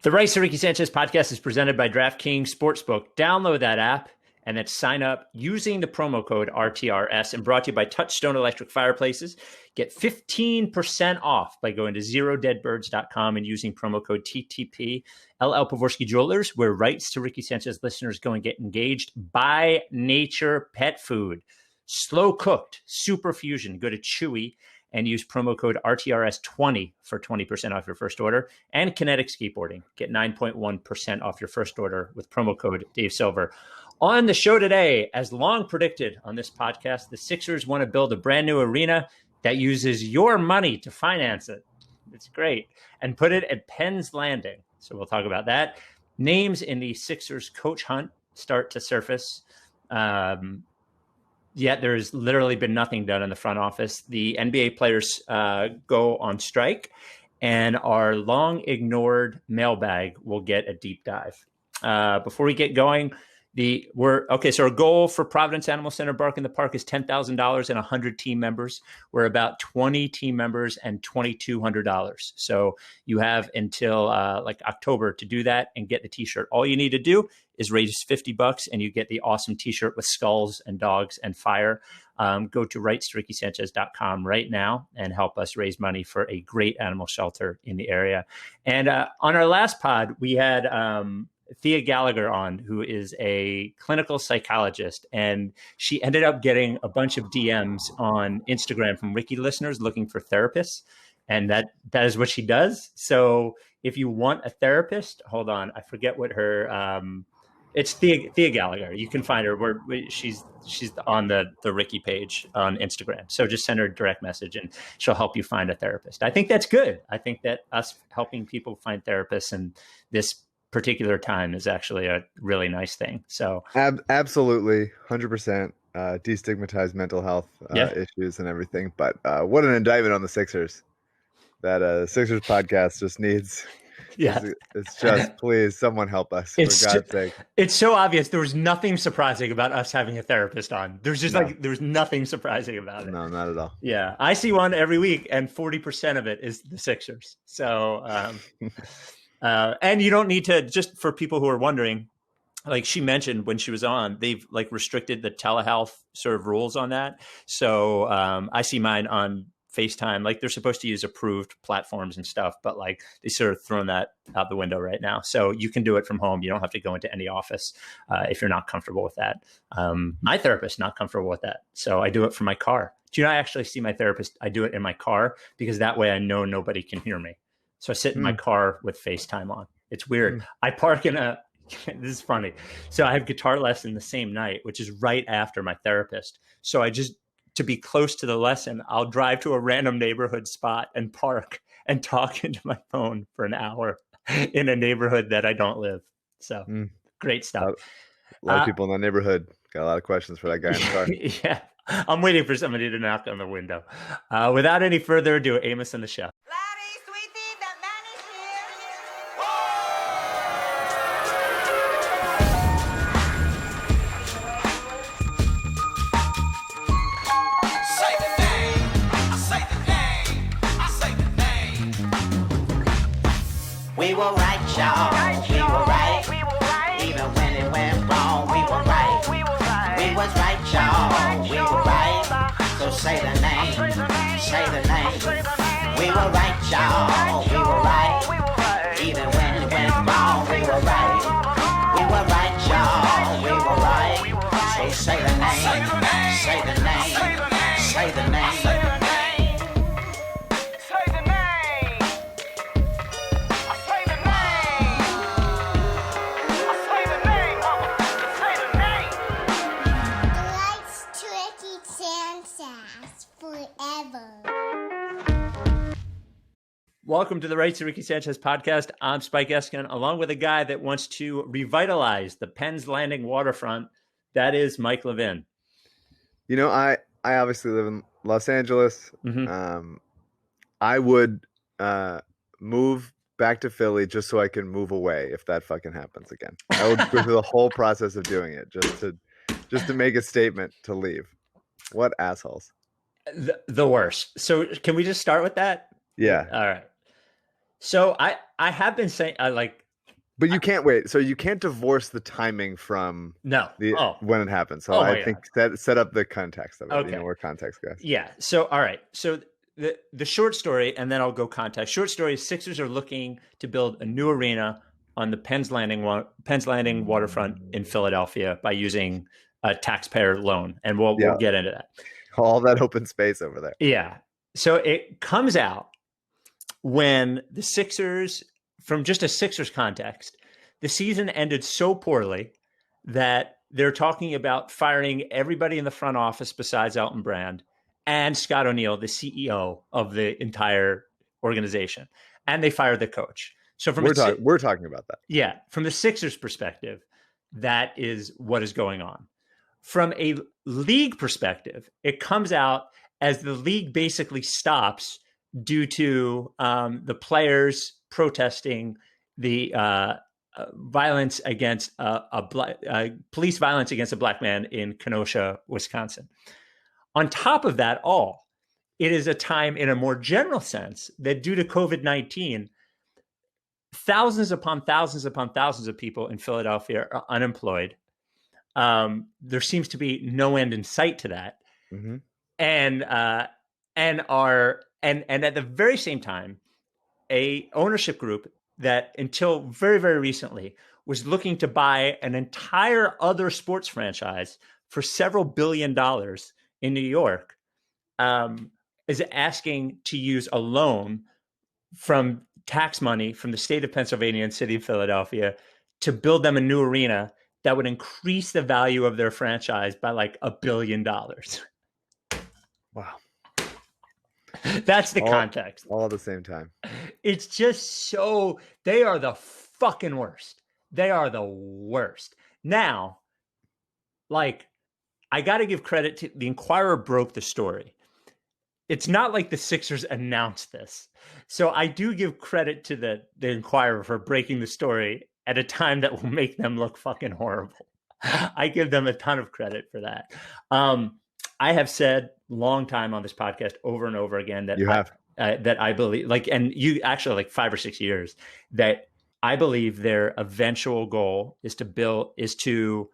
The Rights to Ricky Sanchez podcast is presented by DraftKings Sportsbook. Download that app and then sign up using the promo code RTRS, and brought to you by Touchstone Electric Fireplaces. Get 15% off by going to zerodeadbirds.com and using promo code TTP. LL Pavorsky Jewelers, where Rights to Ricky Sanchez listeners go and get engaged. By Nature Pet Food. Slow cooked super fusion. Go to Chewy and use promo code RTRS20 for 20% off your first order. And Kinetic Skateboarding. Get 9.1% off your first order with promo code Dave Silver. On the show today, as long predicted on this podcast, the Sixers want to build a brand new arena that uses your money to finance it. It's great. And put it at Penn's Landing. So we'll talk about that. Names in the Sixers coach hunt start to surface. Yet there's literally been nothing done in the front office. The NBA players go on strike, and our long ignored mailbag will get a deep dive. Before we get going, so our goal for Providence Animal Center Bark in the Park is $10,000 and 100 team members. We're about 20 team members and $2,200. So you have until October to do that and get the t-shirt. All you need to do is raise $50 and you get the awesome t-shirt with skulls and dogs and fire. Go to rightstoRickySanchez.com right now and help us raise money for a great animal shelter in the area. And on our last pod, we had Thea Gallagher on, who is a clinical psychologist, and she ended up getting a bunch of DMs on Instagram from Ricky listeners looking for therapists, and that is what she does. So if you want a therapist, hold on, I forget what her it's Thea Gallagher. You can find her. She's on the Ricky page on Instagram. So just send her a direct message and she'll help you find a therapist. I think that's good. I think that us helping people find therapists in this particular time is actually a really nice thing. So absolutely 100% destigmatize mental health issues and everything. But what an indictment on the Sixers. That Sixers podcast just needs. Yeah, it's just, please, someone help us, for God's sake. It's so obvious. There was nothing surprising about us having a therapist on. There's just there's nothing surprising about it. No, not at all. Yeah, I see one every week, and 40% of it is the Sixers. So, and you don't need to, just for people who are wondering, like she mentioned when she was on, they've restricted the telehealth sort of rules on that. So I see mine on FaceTime, they're supposed to use approved platforms and stuff, but they sort of thrown that out the window right now. So you can do it from home. You don't have to go into any office if you're not comfortable with that. My therapist not comfortable with that. So I do it from my car. Do you know, I actually see my therapist. I do it in my car because that way I know nobody can hear me. So I sit in my car with FaceTime on. It's weird. I park in this is funny. So I have guitar lesson the same night, which is right after my therapist. So to be close to the lesson, I'll drive to a random neighborhood spot and park and talk into my phone for an hour in a neighborhood that I don't live. So great stuff. A lot of people in that neighborhood got a lot of questions for that guy in the car. Yeah. I'm waiting for somebody to knock on the window. Without any further ado, Amos and the chef. We were right, y'all. We were right. Even when it went wrong, we were right. We was right, y'all. We were right. So say the name. Say the name. We were right, y'all. We were right. Even when it went wrong, we were right. We were right, y'all. We were right. So say the name. Say the name. Say the name. Welcome to the Rights to Ricky Sanchez podcast. I'm Spike Eskin, along with a guy that wants to revitalize the Penn's Landing waterfront. That is Mike Levin. You know, I obviously live in Los Angeles. Mm-hmm. I would move back to Philly just so I can move away if that fucking happens again. I would go through the whole process of doing it just to make a statement to leave. What assholes. The worst. So can we just start with that? Yeah. All right. So I have been saying, But you can't wait. So you can't divorce the timing from No. when it happens. So Oh I think set up the context of it. Okay. You know where context goes. Yeah. So all right. So the short story, and then I'll go context. Short story is Sixers are looking to build a new arena on the Penn's Landing waterfront in Philadelphia by using a taxpayer loan, and we'll get into that. All that open space over there. Yeah. So it comes out when the Sixers, from just a Sixers context, the season ended so poorly that they're talking about firing everybody in the front office besides Elton Brand and Scott O'Neill, the CEO of the entire organization, and they fired the coach. So from we're talking about that. Yeah, from the Sixers' perspective, that is what is going on. From a league perspective, it comes out as the league basically stops due to the players protesting the violence against police violence against a black man in Kenosha, Wisconsin. On top of that all, it is a time in a more general sense that due to COVID-19, thousands upon thousands upon thousands of people in Philadelphia are unemployed. There seems to be no end in sight to that. Mm-hmm. And at the very same time, a ownership group that until very, very recently was looking to buy an entire other sports franchise for several $1 billion in New York, is asking to use a loan from tax money from the state of Pennsylvania and city of Philadelphia to build them a new arena that would increase the value of their franchise by like $1 billion. Wow. That's the context. All at the same time. It's just so, they are the fucking worst. They are the worst. Now, like, I got to give credit to the Inquirer broke the story. It's not like the Sixers announced this. So I do give credit to the Inquirer for breaking the story at a time that will make them look fucking horrible. I give them a ton of credit for that. I have said long time on this podcast over and over again that that I believe, like, and you actually like 5 or 6 years, that I believe their eventual goal is to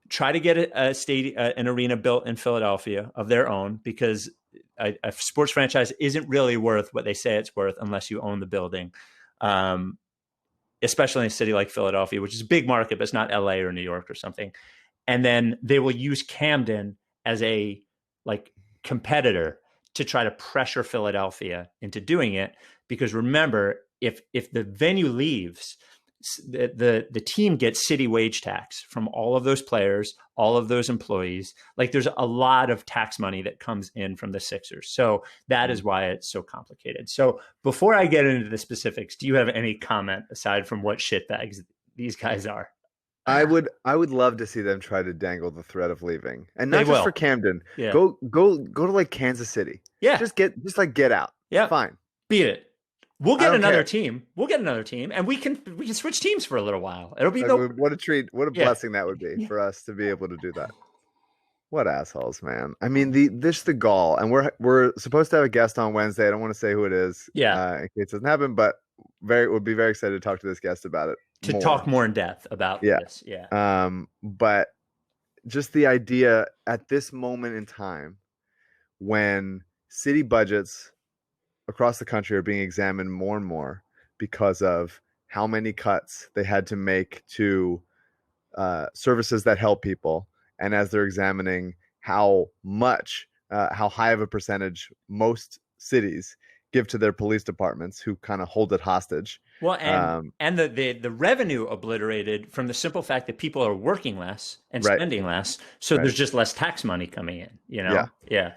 try to get an arena built in Philadelphia of their own, because a sports franchise isn't really worth what they say it's worth unless you own the building, especially in a city like Philadelphia, which is a big market, but it's not LA or New York or something. And then they will use Camden as a like competitor to try to pressure Philadelphia into doing it. Because remember, if the venue leaves, the team gets city wage tax from all of those players, all of those employees. Like, there's a lot of tax money that comes in from the Sixers. So that is why it's so complicated. So before I get into the specifics, do you have any comment aside from what shitbags these guys are? I would love to see them try to dangle the threat of leaving, and not just for Camden. Yeah. Go to like Kansas City. Yeah. Just get out. Yeah. Fine. Beat it. We'll get another team. We'll get another team, and we can switch teams for a little while. It'll be what a treat. What a blessing that would be for us to be able to do that. What assholes, man. I mean, the gall, and we're supposed to have a guest on Wednesday. I don't want to say who it is. Yeah. In case it doesn't happen, but would be very excited to talk to this guest about it. Talk more in depth about this. Yeah. But just the idea at this moment in time when city budgets across the country are being examined more and more because of how many cuts they had to make to services that help people. And as they're examining how high of a percentage most cities give to their police departments, who kind of hold it hostage. Well, and the revenue obliterated from the simple fact that people are working less and spending less. So there's just less tax money coming in, you know? Yeah.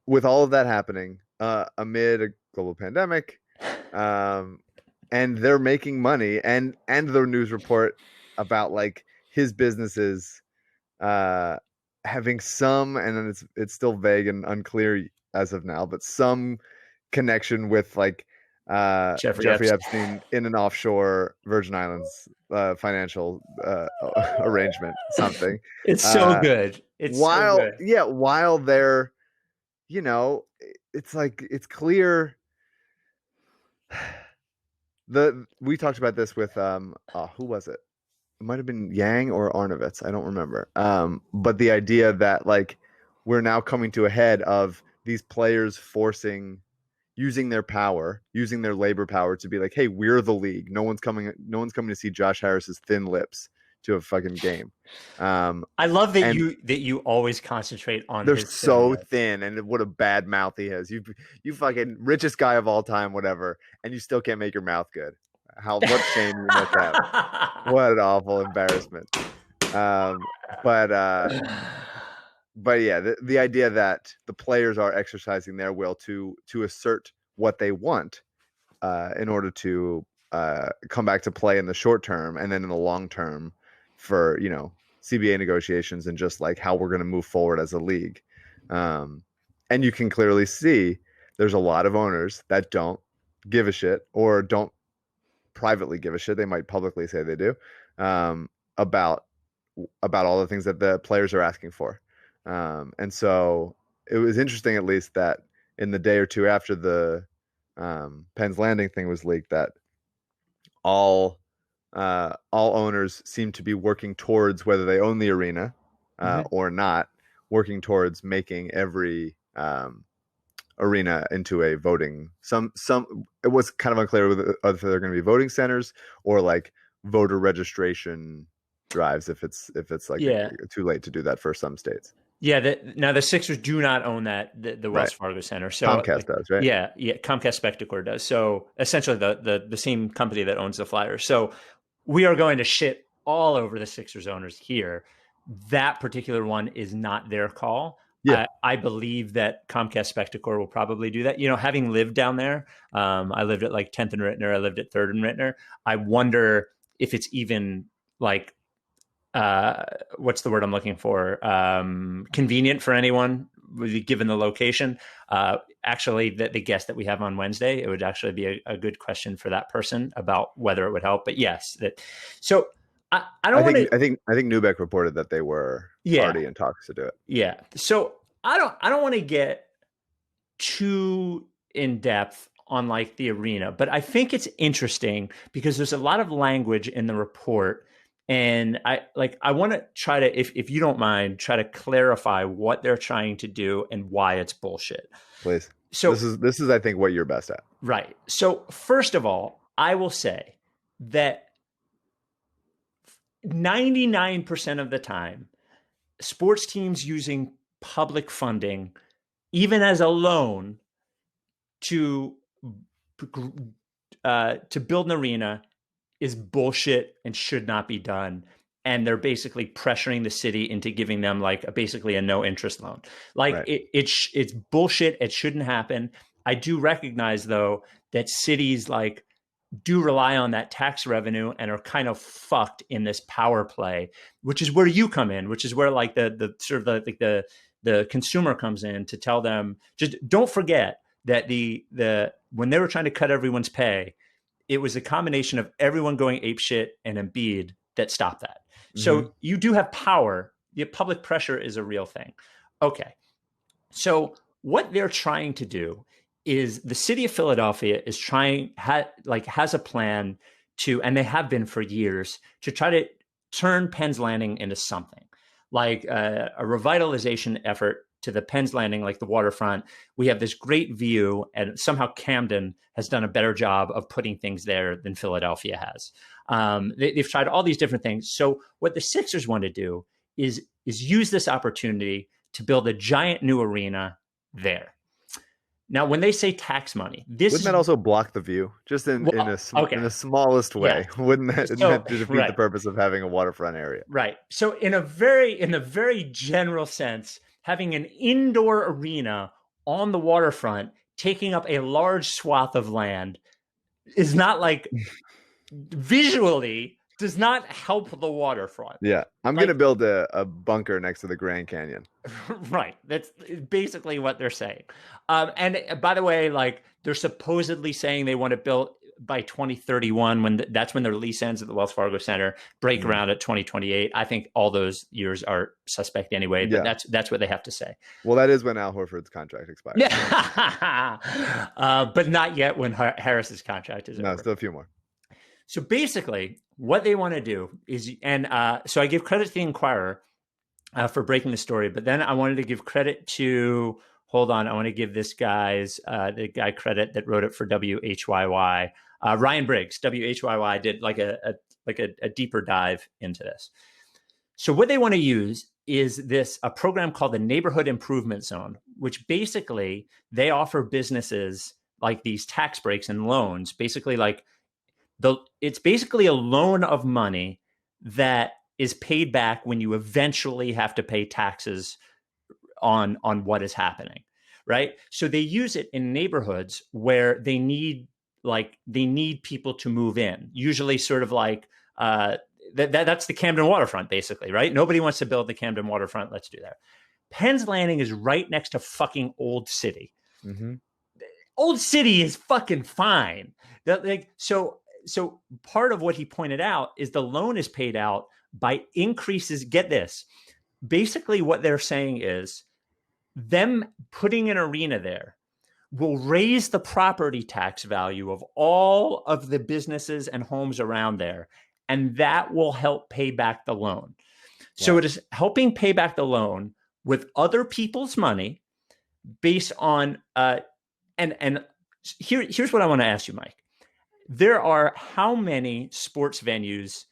With all of that happening amid a global pandemic, and they're making money, and their news report about like his businesses having some, and then it's still vague and unclear as of now, but some connection with like Jeffrey Epstein in an offshore Virgin Islands financial arrangement, something. It's so good. While they're, you know, it's like, it's clear We talked about this with who was it? It might have been Yang or Arnovitz. I don't remember. But the idea that like we're now coming to a head of these players using their power, using their labor power to be like, hey, we're the league. No one's coming to see Josh Harris's thin lips to a fucking game. I love that you always concentrate on. They're so thin, and what a bad mouth he has. You fucking richest guy of all time, whatever, and you still can't make your mouth good. What shame you must have. What an awful embarrassment. But yeah, the idea that the players are exercising their will to assert what they want in order to come back to play in the short term and then in the long term for, CBA negotiations and just like how we're going to move forward as a league. And you can clearly see there's a lot of owners that don't give a shit or don't privately give a shit. They might publicly say they do about all the things that the players are asking for. And so it was interesting, at least, that in the day or two after the Penn's Landing thing was leaked, that all owners seem to be working towards, whether they own the arena or not, working towards making every arena into a voting. It was kind of unclear whether they're going to be voting centers or like voter registration drives if it's like too late to do that for some states. Yeah, now the Sixers do not own the Wells Fargo Center. So Comcast does, right? Yeah, Comcast Spectacor does. So essentially the same company that owns the Flyers. So we are going to shit all over the Sixers owners here. That particular one is not their call. Yeah. I believe that Comcast Spectacor will probably do that. Having lived down there, I lived at like 10th and Rittner. I lived at 3rd and Rittner. I wonder if it's even like, what's the word I'm looking for? Convenient for anyone, given the location. Actually, the guest that we have on Wednesday, it would actually be a good question for that person about whether it would help. But yes, so I think Neubeck reported that they were already in talks to do it. Yeah. So I don't want to get too in depth on like the arena, but I think it's interesting because there's a lot of language in the report. And I want to try to, if you don't mind, try to clarify what they're trying to do and why it's bullshit. Please. So this is I think what you're best at. Right. So first of all, I will say that 99% of the time, sports teams using public funding, even as a loan, to build an arena is bullshit and should not be done. And they're basically pressuring the city into giving them like basically a no interest loan. Like right. It's bullshit. It shouldn't happen. I do recognize though that cities like do rely on that tax revenue and are kind of fucked in this power play, which is where you come in, which is where like the sort of the consumer comes in to tell them, just don't forget that when they were trying to cut everyone's pay, it was a combination of everyone going apeshit and Embiid that stopped that. Mm-hmm. So you do have power. The public pressure is a real thing. Okay. So what they're trying to do is the city of Philadelphia is has a plan to, and they have been for years, to try to turn Penn's Landing into something like a revitalization effort to the Penn's Landing, like the waterfront. We have this great view, and somehow Camden has done a better job of putting things there than Philadelphia has. They've tried all these different things. So what the Sixers want to do is use this opportunity to build a giant new arena there. Now, when they say tax money, wouldn't that also block the view, just in the smallest way? Yeah. Wouldn't that defeat the purpose of having a waterfront area? Right. So in a very general sense, having an indoor arena on the waterfront, taking up a large swath of land, is not like visually does not help the waterfront. Yeah. I'm going to build a bunker next to the Grand Canyon. Right. That's basically what they're saying. And by the way, like they're supposedly saying they want to build by 2031 that's when their lease ends at the Wells Fargo Center, break around at 2028. I think all those years are suspect anyway, but that's what they have to say. Well, that is when Al Horford's contract expires. But not yet when Harris's contract is over. No, still a few more. So basically, what they want to do is, and so I give credit to the Inquirer for breaking the story, but then I wanted to give credit to, hold on, I want to give this the guy credit that wrote it for WHYY. Ryan Briggs, WHYY, did like a deeper dive into this. So what they want to use is a program called the Neighborhood Improvement Zone, which basically they offer businesses like these tax breaks and loans, basically like it's basically a loan of money that is paid back when you eventually have to pay taxes on what is happening, right? So they use it in neighborhoods where they need people to move in, usually sort of like that's the Camden waterfront, basically, right? Nobody wants to build the Camden waterfront. Let's do that. Penn's Landing is right next to fucking Old City. Mm-hmm. Old City is fucking fine. So part of what he pointed out is the loan is paid out by increases. Get this. Basically, what they're saying is them putting an arena there will raise the property tax value of all of the businesses and homes around there. And that will help pay back the loan. Wow. So it is helping pay back the loan with other people's money based on, and here's what I want to ask you, Mike. There are how many sports venues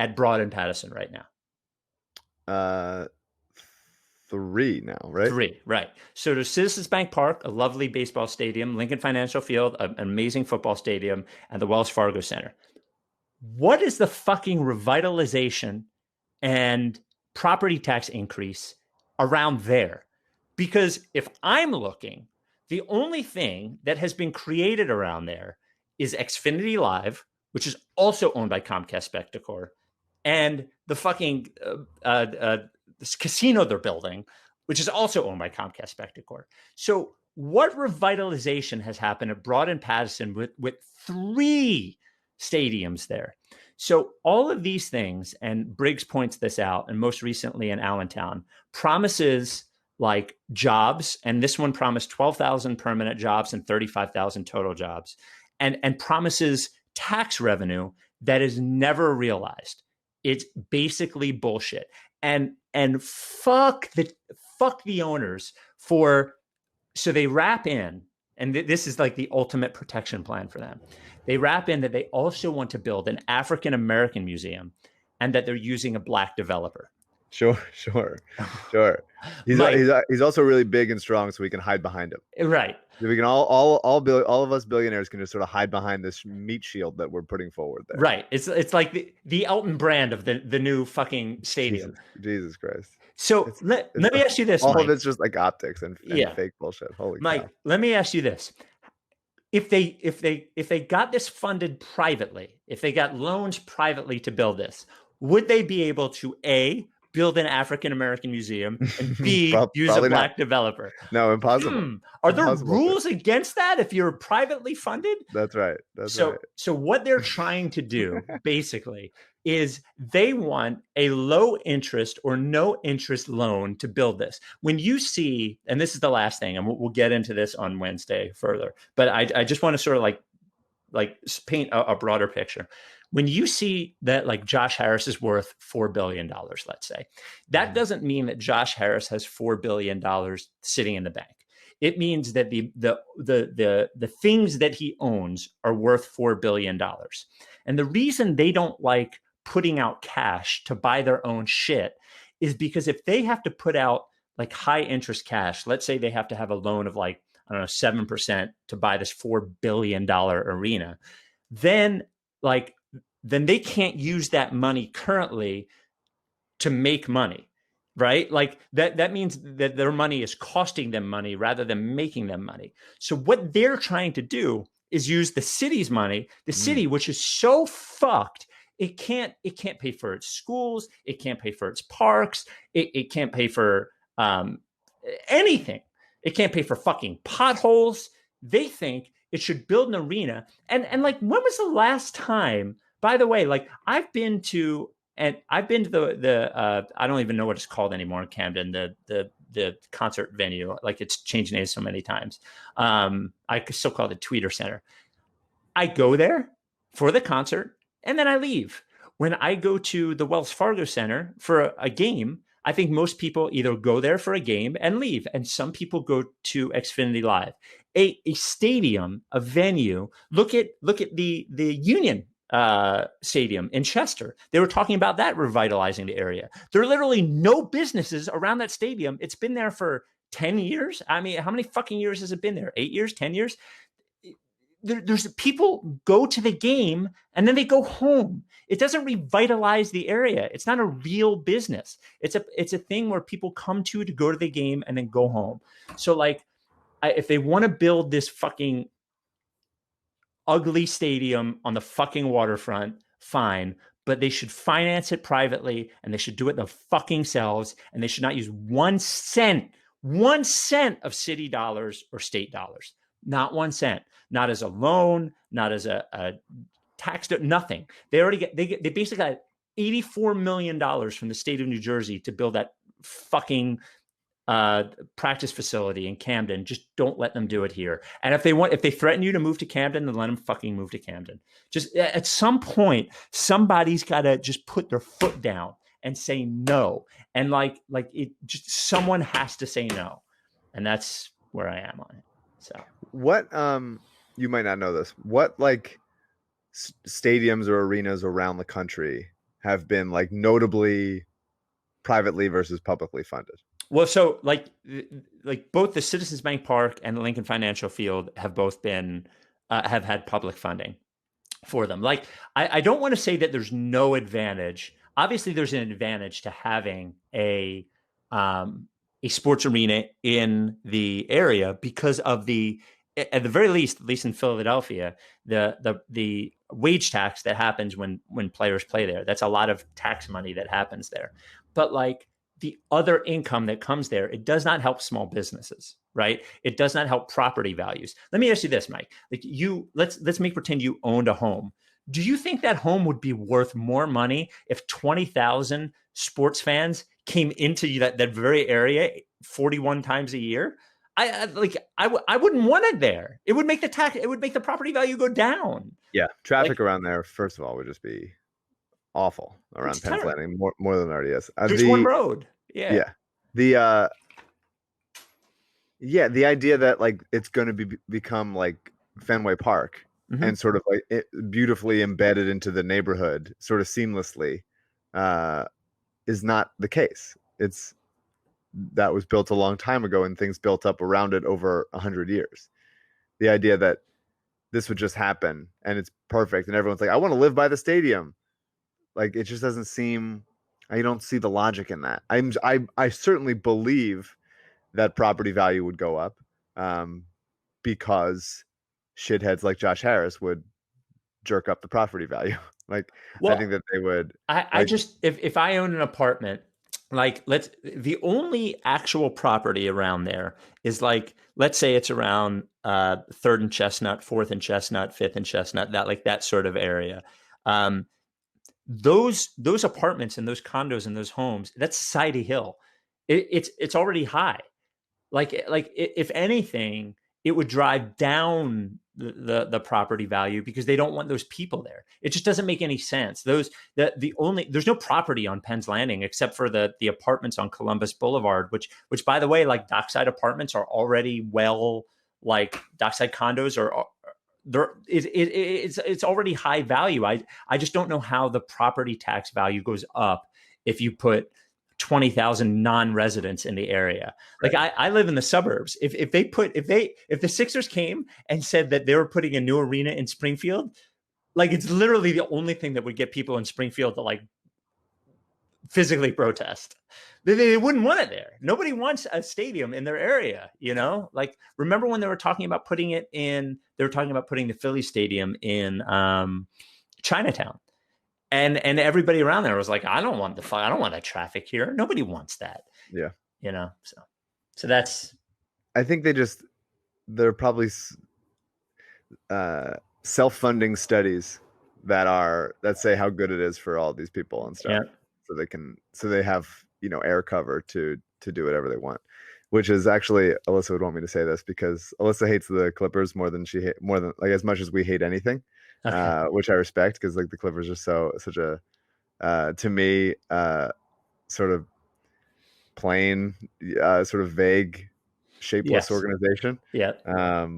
at Broad and Pattison right now? 3 now, right? 3, right. So there's Citizens Bank Park, a lovely baseball stadium, Lincoln Financial Field, an amazing football stadium, and the Wells Fargo Center. What is the fucking revitalization and property tax increase around there? Because if I'm looking, the only thing that has been created around there is Xfinity Live, which is also owned by Comcast Spectacor, and the fucking this casino they're building, which is also owned by Comcast Spectacor. So what revitalization has happened at Broad and Pattison with 3 stadiums there? So all of these things, and Briggs points this out, and most recently in Allentown, promises like jobs, and this one promised 12,000 permanent jobs and 35,000 total jobs, and promises tax revenue that is never realized. It's basically bullshit. And fuck the owners so they wrap in, and this is like the ultimate protection plan for them. They wrap in that they also want to build an African-American museum and that they're using a Black developer. Sure. He's also really big and strong, so we can hide behind him. Right. So we can all of us billionaires can just sort of hide behind this meat shield that we're putting forward there. Right. It's like the Elton brand of the new fucking stadium. Jesus Christ. So let me ask you this, all Mike. of it's just like optics and fake bullshit. Holy Mike, cow. Let me ask you this. If they got this funded privately, if they got loans privately to build this, would they be able to A, build an African-American museum, and B, use a Black developer? No, impossible. Are there rules against that if you're privately funded? That's right. So what they're trying to do basically is they want a low interest or no interest loan to build this. When you see, and this is the last thing, and we'll get into this on Wednesday further, but I just want to sort of like paint a broader picture. When you see that like Josh Harris is worth $4 billion, let's say, that doesn't mean that Josh Harris has $4 billion sitting in the bank. It means that the things that he owns are worth $4 billion. And the reason they don't like putting out cash to buy their own shit is because if they have to put out like high interest cash, let's say they have to have a loan of like, I don't know, 7% to buy this $4 billion arena, then they can't use that money currently to make money, right? Like that means that their money is costing them money rather than making them money. So what they're trying to do is use the city's money, the city, which is so fucked. It can't pay for its schools. It can't pay for its parks. It can't pay for anything. It can't pay for fucking potholes. They think it should build an arena. And like, when was the last time, by the way, like I've been to the I don't even know what it's called anymore in Camden, the concert venue. Like it's changed names so many times. I still call it the Tweeter Center. I go there for the concert and then I leave. When I go to the Wells Fargo Center for a game, I think most people either go there for a game and leave, and some people go to Xfinity Live. A stadium, a venue. Look at the Union Stadium in Chester. They were talking about that revitalizing the area. There are literally no businesses around that stadium. It's been there for 10 years. I mean, how many fucking years has it been there? 8 years, 10 years? There's people go to the game and then they go home. It doesn't revitalize the area. It's not a real business. It's a thing where people come to go to the game and then go home. So like, if they want to build this fucking ugly stadium on the fucking waterfront, fine, but they should finance it privately and they should do it themselves, and they should not use 1 cent of city dollars or state dollars. Not 1 cent, not as a loan, not as a tax, nothing. They basically got $84 million from the state of New Jersey to build that fucking practice facility in Camden. Just don't let them do it here. And if they threaten you to move to Camden, then let them fucking move to Camden. Just at some point, somebody's got to just put their foot down and say no. And like it, just someone has to say no. And that's where I am on it. So what, you might not know this, what like stadiums or arenas around the country have been like notably privately versus publicly funded? Well, so like both the Citizens Bank Park and the Lincoln Financial Field have both been have had public funding for them. Like, I don't want to say that there's no advantage. Obviously, there's an advantage to having a sports arena in the area because of at the very least, at least in Philadelphia, the wage tax that happens when players play there. That's a lot of tax money that happens there. But like, the other income that comes there, it does not help small businesses, right? It does not help property values. Let me ask you this, Mike. Like, let's make pretend you owned a home. Do you think that home would be worth more money if 20,000 sports fans came into that very area 41 times a year? I wouldn't want it there. It would make the property value go down. Yeah, traffic around there, first of all, would just be awful around Penn's Landing, more than it already is. There's one road. Yeah. The idea that like it's going to become like Fenway Park and sort of like beautifully embedded into the neighborhood sort of seamlessly is not the case. That was built a long time ago and things built up around it over 100 years. The idea that this would just happen and it's perfect and everyone's like, I want to live by the stadium. Like, it just doesn't seem, I don't see the logic in that. I certainly believe that property value would go up because shitheads like Josh Harris would jerk up the property value. Like, well, I think that they would. I just, if I own an apartment, like the only actual property around there is like, let's say it's around 3rd and Chestnut, 4th and Chestnut, 5th and Chestnut, that sort of area. Those apartments and those condos and those homes, that's Society Hill. It's already high. Like if anything, it would drive down the property value because they don't want those people there. It just doesn't make any sense. There's no property on Penn's Landing except for the apartments on Columbus Boulevard, which by the way, like Dockside apartments are already like Dockside condos are it's already high value. I just don't know how the property tax value goes up if you put 20,000 non-residents in the area. Like, right. I live in the suburbs. If the Sixers came and said that they were putting a new arena in Springfield, like, it's literally the only thing that would get people in Springfield to like physically protest. They wouldn't want it there. Nobody wants a stadium in their area, you know? Like, remember when they were talking about putting the Philly stadium in Chinatown. And everybody around there was like, I don't want the traffic here. Nobody wants that. Yeah. You know, so that's. I think they're probably self-funding studies that say how good it is for all these people and stuff. Yeah. So they have, you know, air cover to do whatever they want, which is actually, Alyssa would want me to say this because Alyssa hates the Clippers more than like as much as we hate anything. which I respect because like the Clippers are such a to me sort of plain, sort of vague, shapeless organization. Yeah.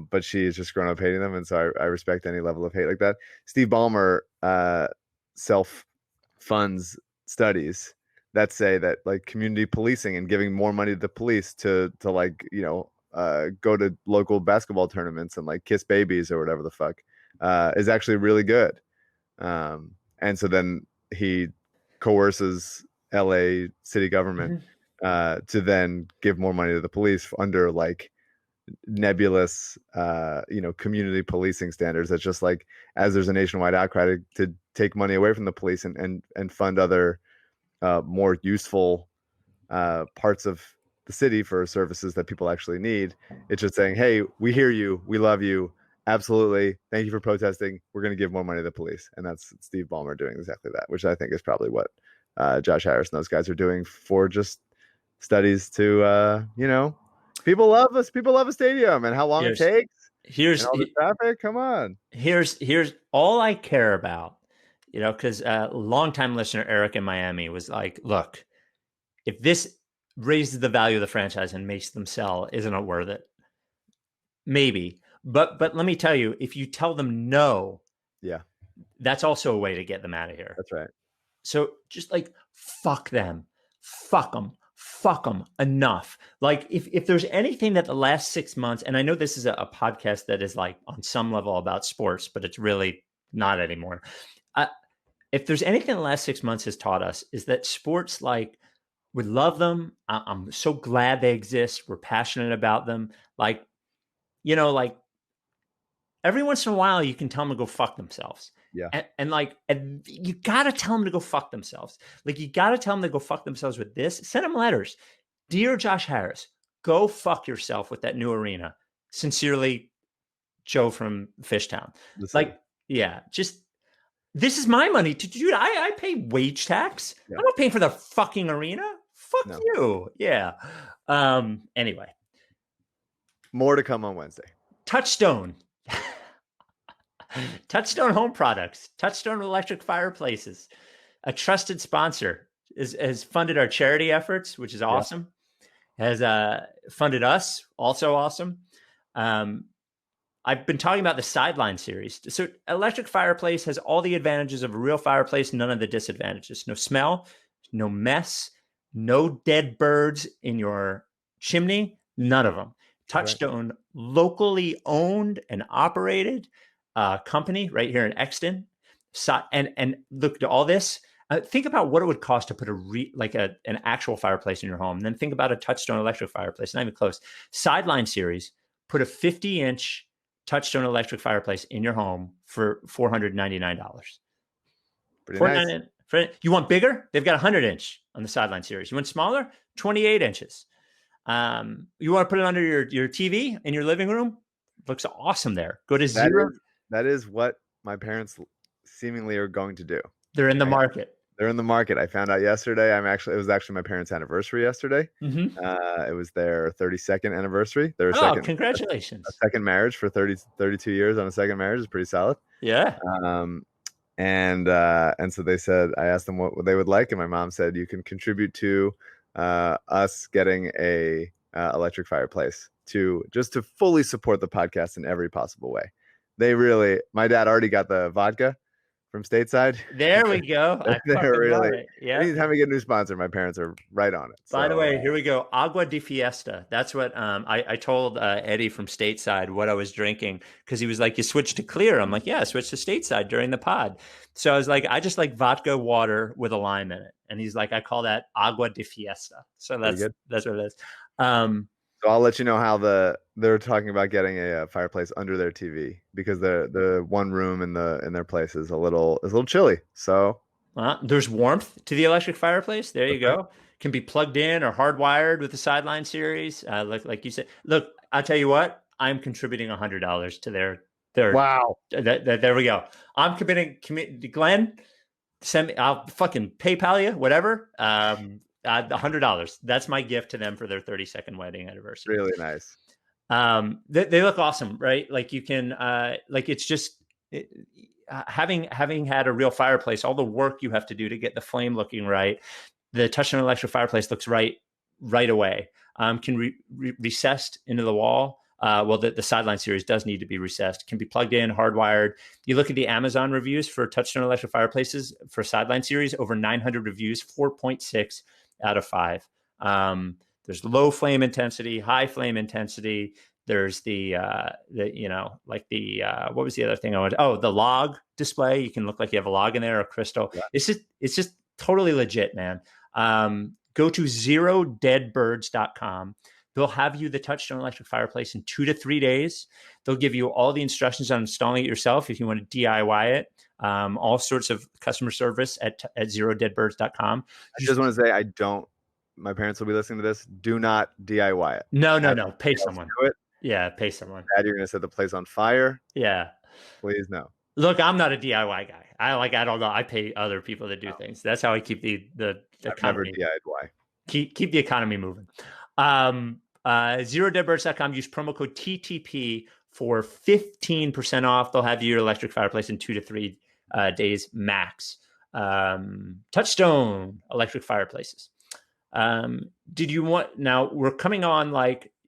But she's just grown up hating them, and so I respect any level of hate like that. Steve Ballmer self funds studies that say that like community policing and giving more money to the police to like go to local basketball tournaments and like kiss babies or whatever the fuck is actually really good. And so then he coerces LA city government to then give more money to the police under like nebulous community policing standards. That's just like, as there's a nationwide outcry to take money away from the police and fund other more useful parts of the city for services that people actually need. It's just saying, hey, we hear you, we love you, absolutely, thank you for protesting, we're going to give more money to the police. And that's Steve Ballmer doing exactly that, which I think is probably what Josh Harris and those guys are doing for just studies to people love us, people love a stadium and how long it takes. Here's all the traffic. Come on. Here's all I care about, because a longtime listener Eric in Miami was like, look, if this raises the value of the franchise and makes them sell, isn't it worth it? Maybe. But let me tell you, if you tell them no, that's also a way to get them out of here. That's right. So just like, fuck them, fuck them enough. Like if there's anything that the last 6 months, and I know this is a podcast that is like on some level about sports, but it's really not anymore. If there's anything the last 6 months has taught us is that sports, like, we love them. I'm so glad they exist. We're passionate about them. Like, like every once in a while you can tell them to go fuck themselves. Yeah. And you got to tell them to go fuck themselves. Like, you got to tell them to go fuck themselves with this. Send them letters. Dear Josh Harris, go fuck yourself with that new arena. Sincerely, Joe from Fishtown. Just, this is my money. Dude, I pay wage tax. Yeah. I'm not paying for the fucking arena. Fuck you. Yeah. Anyway. More to come on Wednesday. Touchstone. Touchstone Home Products, Touchstone Electric Fireplaces, a trusted sponsor, has funded our charity efforts, which is awesome. Has funded us, also awesome. I've been talking about the Sideline series. So electric fireplace has all the advantages of a real fireplace, none of the disadvantages. No smell, no mess, no dead birds in your chimney, none of them. Touchstone, locally owned and operated company right here in Exton. So, and look to all this. Think about what it would cost to put an actual fireplace in your home. And then think about a Touchstone electric fireplace. Not even close. Sideline series, put a 50-inch Touchstone electric fireplace in your home for $499. Pretty nice. You want bigger? They've got a 100-inch on the Sideline series. You want smaller? 28 inches. You want to put it under your TV in your living room? Looks awesome there. Go to Zero. That is what my parents seemingly are going to do. They're in the market. They're in the market. I found out yesterday. It was actually my parents' anniversary yesterday. Mm-hmm. It was their 32nd anniversary. Congratulations. A second marriage for 32 years on a second marriage is pretty solid. Yeah. And so they said, I asked them what they would like. And my mom said, you can contribute to us getting a electric fireplace to fully support the podcast in every possible way. My dad already got the vodka from Stateside. There we go. They're really, anytime we get a new sponsor, my parents are right on it. By the way, here we go. Agua de Fiesta. That's what I told Eddie from Stateside what I was drinking, because he was like, you switched to clear. I'm like, yeah, I switched to Stateside during the pod. So I was like, I just like vodka water with a lime in it. And he's like, I call that Agua de Fiesta. So that's what it is. So I'll let you know how they're talking about getting a fireplace under their TV, because the one room in their place is a little chilly. So there's warmth to the electric fireplace. There you go. Can be plugged in or hardwired with the Sideline series. Like you said, look, I'll tell you what, I'm contributing $100 to their. Wow. There we go. I'm committing. Glenn, send me. I'll fucking PayPal you, whatever. $100. That's my gift to them for their 32nd wedding anniversary. Really nice. They look awesome, right? Like you can, it's just, having had a real fireplace, all the work you have to do to get the flame looking right, the Touchstone electric fireplace looks right away. Can recessed into the wall. The Sideline series does need to be recessed. Can be plugged in, hardwired. You look at the Amazon reviews for Touchstone electric fireplaces for Sideline series, over 900 reviews, 4.6 out of 5. There's low flame intensity, high flame intensity. There's the what was the other thing I wanted? Oh, the log display. You can look like you have a log in there, a crystal. Yeah. It's just totally legit, man. Go to zerodeadbirds.com. They'll have you the Touchstone electric fireplace in 2 to 3 days. They'll give you all the instructions on installing it yourself if you want to DIY it. All sorts of customer service at zerodeadbirds.com. I just want to say, my parents will be listening to this. Do not DIY it. No. Pay someone. Do it. Yeah, pay someone. Dad, you're going to set the place on fire. Yeah. Please no. Look, I'm not a DIY guy. I don't know. I pay other people to do things. That's how I keep the economy. Never DIY. Keep the economy moving. ZeroDeadBirds.com. Use promo code TTP for 15% off. They'll have your electric fireplace in 2 to 3 days max. Touchstone electric fireplaces. Did you want? Now we're coming on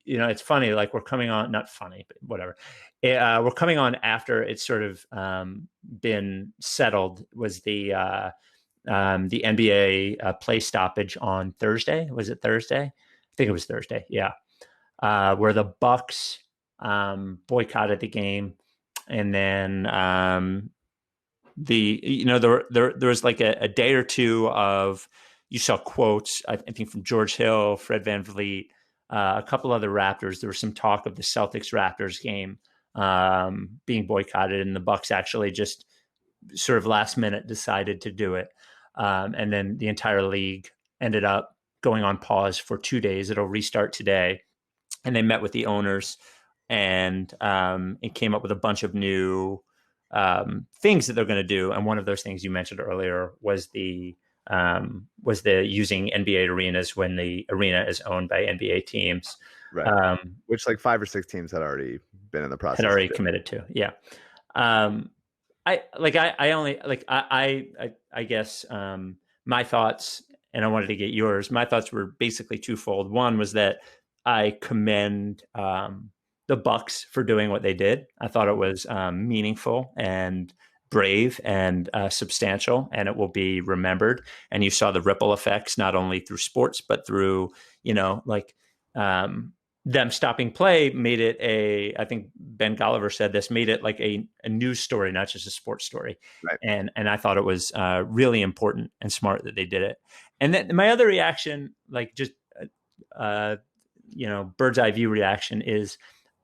it's funny. Like we're coming on, not funny, but whatever. We're coming on after it's sort of been settled. Was the NBA play stoppage on Thursday? Was it Thursday? I think it was Thursday. Yeah, where the Bucks boycotted the game, and then there was like a day or two of, you saw quotes, I think from George Hill, Fred VanVleet, a couple other Raptors. There was some talk of the Celtics Raptors game being boycotted, and the Bucks actually just sort of last minute decided to do it. And then the entire league ended up going on pause for 2 days. It'll restart today. And they met with the owners and it came up with a bunch of new things that they're going to do. And one of those things you mentioned earlier was the using NBA arenas when the arena is owned by NBA teams. Right. Which like 5 or 6 teams had already been in the process. Had already committed to. Yeah. I guess my thoughts, and I wanted to get yours. My thoughts were basically twofold. One was that I commend the Bucks for doing what they did. I thought it was meaningful and brave and substantial, and it will be remembered. And you saw the ripple effects, not only through sports, but through, them stopping play made it I think Ben Golliver said this, made it like a news story, not just a sports story. Right. And I thought it was really important and smart that they did it. And then my other reaction, like just, bird's eye view reaction, is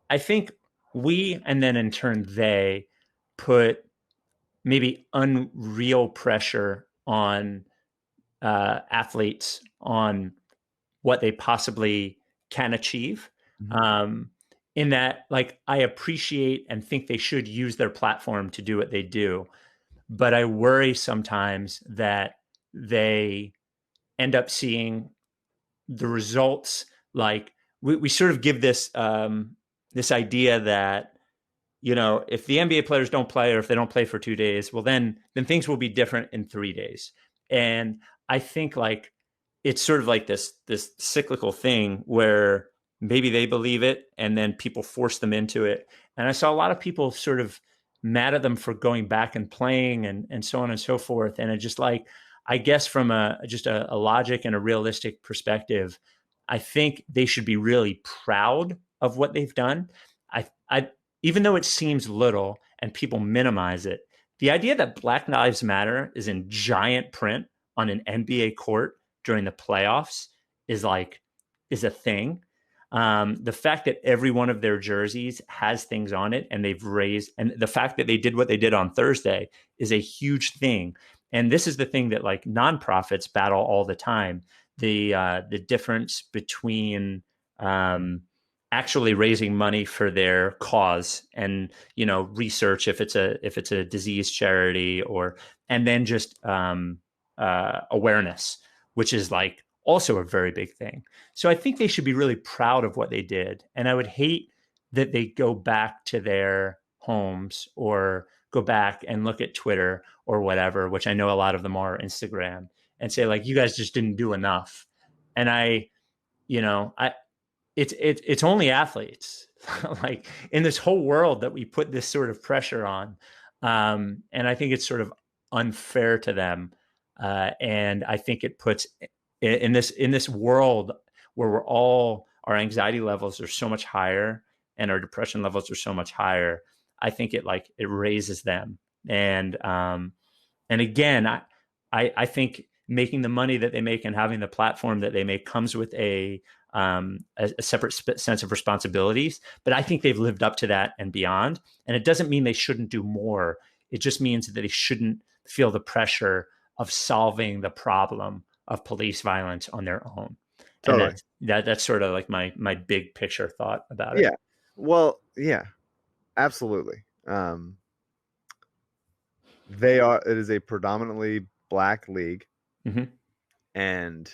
I think we, and then in turn they, put maybe unreal pressure on athletes on what they possibly can achieve. Mm-hmm. In that, like, I appreciate and think they should use their platform to do what they do, but I worry sometimes that they end up seeing the results. Like we sort of give this this idea that, if the NBA players don't play, or if they don't play for 2 days, well, then things will be different in 3 days. And I think like it's sort of like this cyclical thing where maybe they believe it and then people force them into it. And I saw a lot of people sort of mad at them for going back and playing and so on and so forth. And it just like, I guess from a logic and a realistic perspective, I think they should be really proud of what they've done. I even though it seems little and people minimize it, the idea that Black Lives Matter is in giant print on an NBA court during the playoffs is a thing. The fact that every one of their jerseys has things on it and they've raised, and the fact that they did what they did on Thursday is a huge thing. And this is the thing that like nonprofits battle all the time. The difference between actually raising money for their cause and, research, if it's a disease charity, and then just awareness, which is like also a very big thing. So I think they should be really proud of what they did. And I would hate that they go back to their homes or go back and look at Twitter or whatever, which I know a lot of them are, Instagram, and say like, you guys just didn't do enough. And it's only athletes like in this whole world that we put this sort of pressure on. And I think it's sort of unfair to them. And I think it puts in this world where our anxiety levels are so much higher and our depression levels are so much higher. I think it raises them. And again, I think making the money that they make and having the platform that they make comes with a separate sense of responsibilities. But I think they've lived up to that and beyond. And it doesn't mean they shouldn't do more. It just means that they shouldn't feel the pressure of solving the problem of police violence on their own. Totally. And that's sort of like my big picture thought about it. Yeah. Well, yeah, absolutely. It is a predominantly Black league. Mm-hmm. And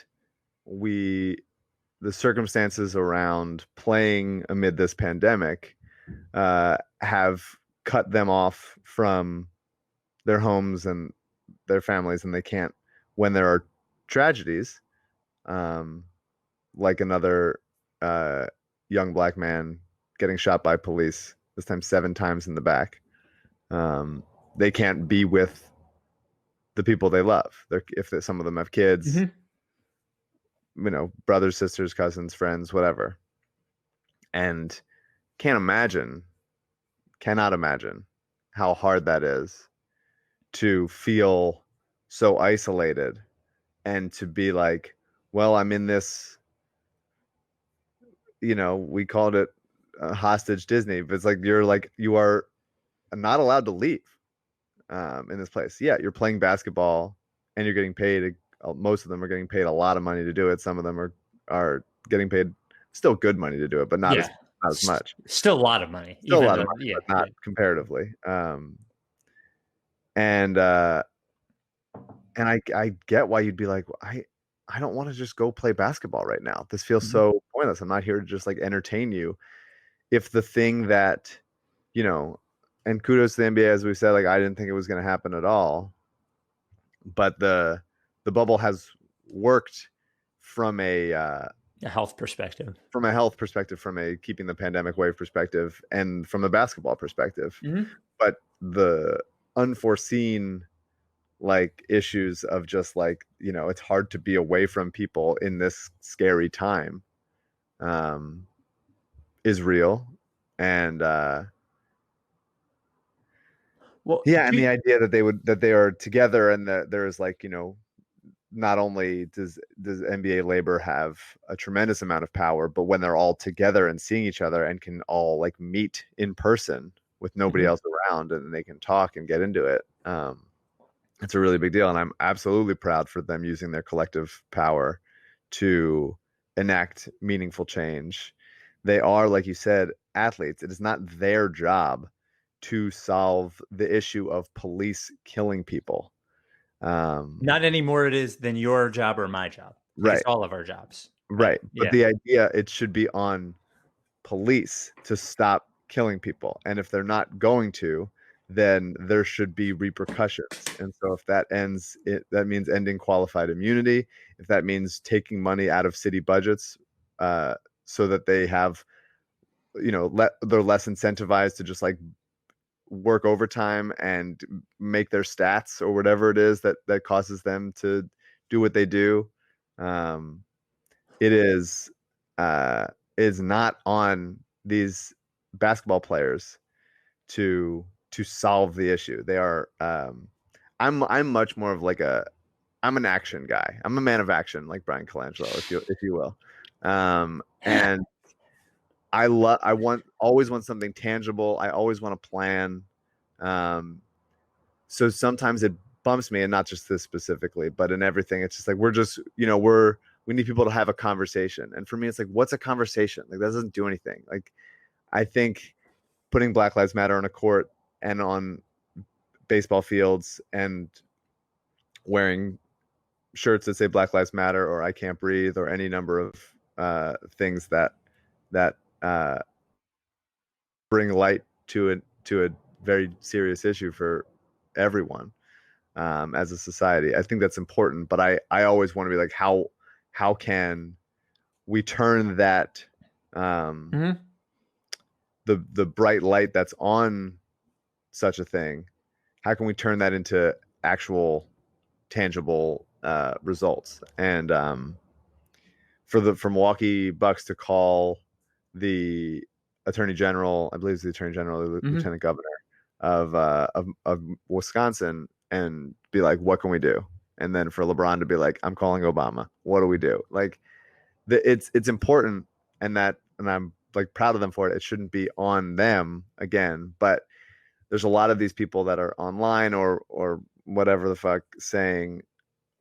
the circumstances around playing amid this pandemic have cut them off from their homes and their families, and they can't, when there are tragedies, like another young Black man getting shot by police, this time 7 times in the back, they can't be with the people they love. Some of them have kids, Mm-hmm. Brothers, sisters, cousins, friends, whatever. And cannot imagine how hard that is to feel so isolated and to be like, well, I'm in this, we called it hostage Disney, but it's like, you are not allowed to leave in this place. Yeah, you're playing basketball and you're getting paid. Most of them are getting paid a lot of money to do it. Some of them are getting paid still good money to do it, but not as much. Still a lot of money. Still a lot of money, but not comparatively. And I get why you'd be like, I don't want to just go play basketball right now. This feels so pointless. I'm not here to just like entertain you. If the thing that, and kudos to the NBA, as we said, like I didn't think it was going to happen at all, but the bubble has worked from a health perspective, from a keeping the pandemic wave perspective, and from a basketball perspective. Mm-hmm. But the unforeseen issues of just it's hard to be away from people in this scary time is real. And and the idea that they are together and that there's not only does NBA labor have a tremendous amount of power, but when they're all together and seeing each other and can all meet in person with nobody else around, and they can talk and get into it, it's a really big deal. And I'm absolutely proud for them using their collective power to enact meaningful change. They are, like you said, athletes. It is not their job to solve the issue of police killing people. Not anymore it is than your job or my job. Right. It's all of our jobs. Right. But the idea, it should be on police to stop killing people. And if they're not going to, then there should be repercussions. And so if that ends, that means ending qualified immunity. If that means taking money out of city budgets so that they have, they're less incentivized to just work overtime and make their stats or whatever it is that causes them to do what they do. It is not on these basketball players to solve the issue. They are I'm much more of I'm an action guy. I'm a man of action, like Bryan Colangelo, if you will. And I always want something tangible. I always want a plan. So sometimes it bumps me, and not just this specifically, but in everything. It's just we need people to have a conversation. And for me, it's what's a conversation? That doesn't do anything. I think putting Black Lives Matter on a court and on baseball fields and wearing shirts that say Black Lives Matter or I Can't Breathe or any number of things that bring light to a very serious issue for everyone as a society. I think that's important, but I always want to be like, how can we turn that the bright light that's on such a thing, how can we turn that into actual tangible results? And for Milwaukee Bucks to call the Attorney General, I believe it's the Attorney General, the Lieutenant Governor of Wisconsin, and be like, what can we do? And then for LeBron to be like, I'm calling Obama. What do we do? Like, it's important, and I'm like proud of them for it. It shouldn't be on them again, but there's a lot of these people that are online or whatever the fuck saying,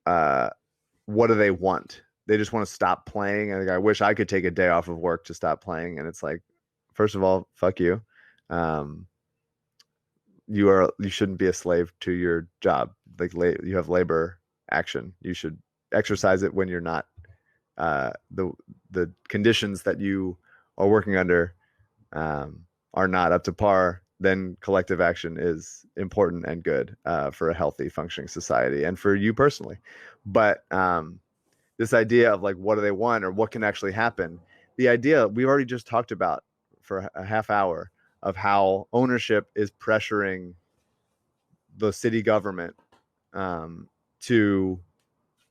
what do they want? They just want to stop playing. I wish I could take a day off of work to stop playing. And it's like, first of all, fuck you. You shouldn't be a slave to your job. Like you have labor action. You should exercise it when you're not. The conditions that you are working under are not up to par. Then collective action is important and good for a healthy, functioning society and for you personally. But this idea of like, what do they want or what can actually happen? The idea we already just talked about for a half hour of how ownership is pressuring the city government to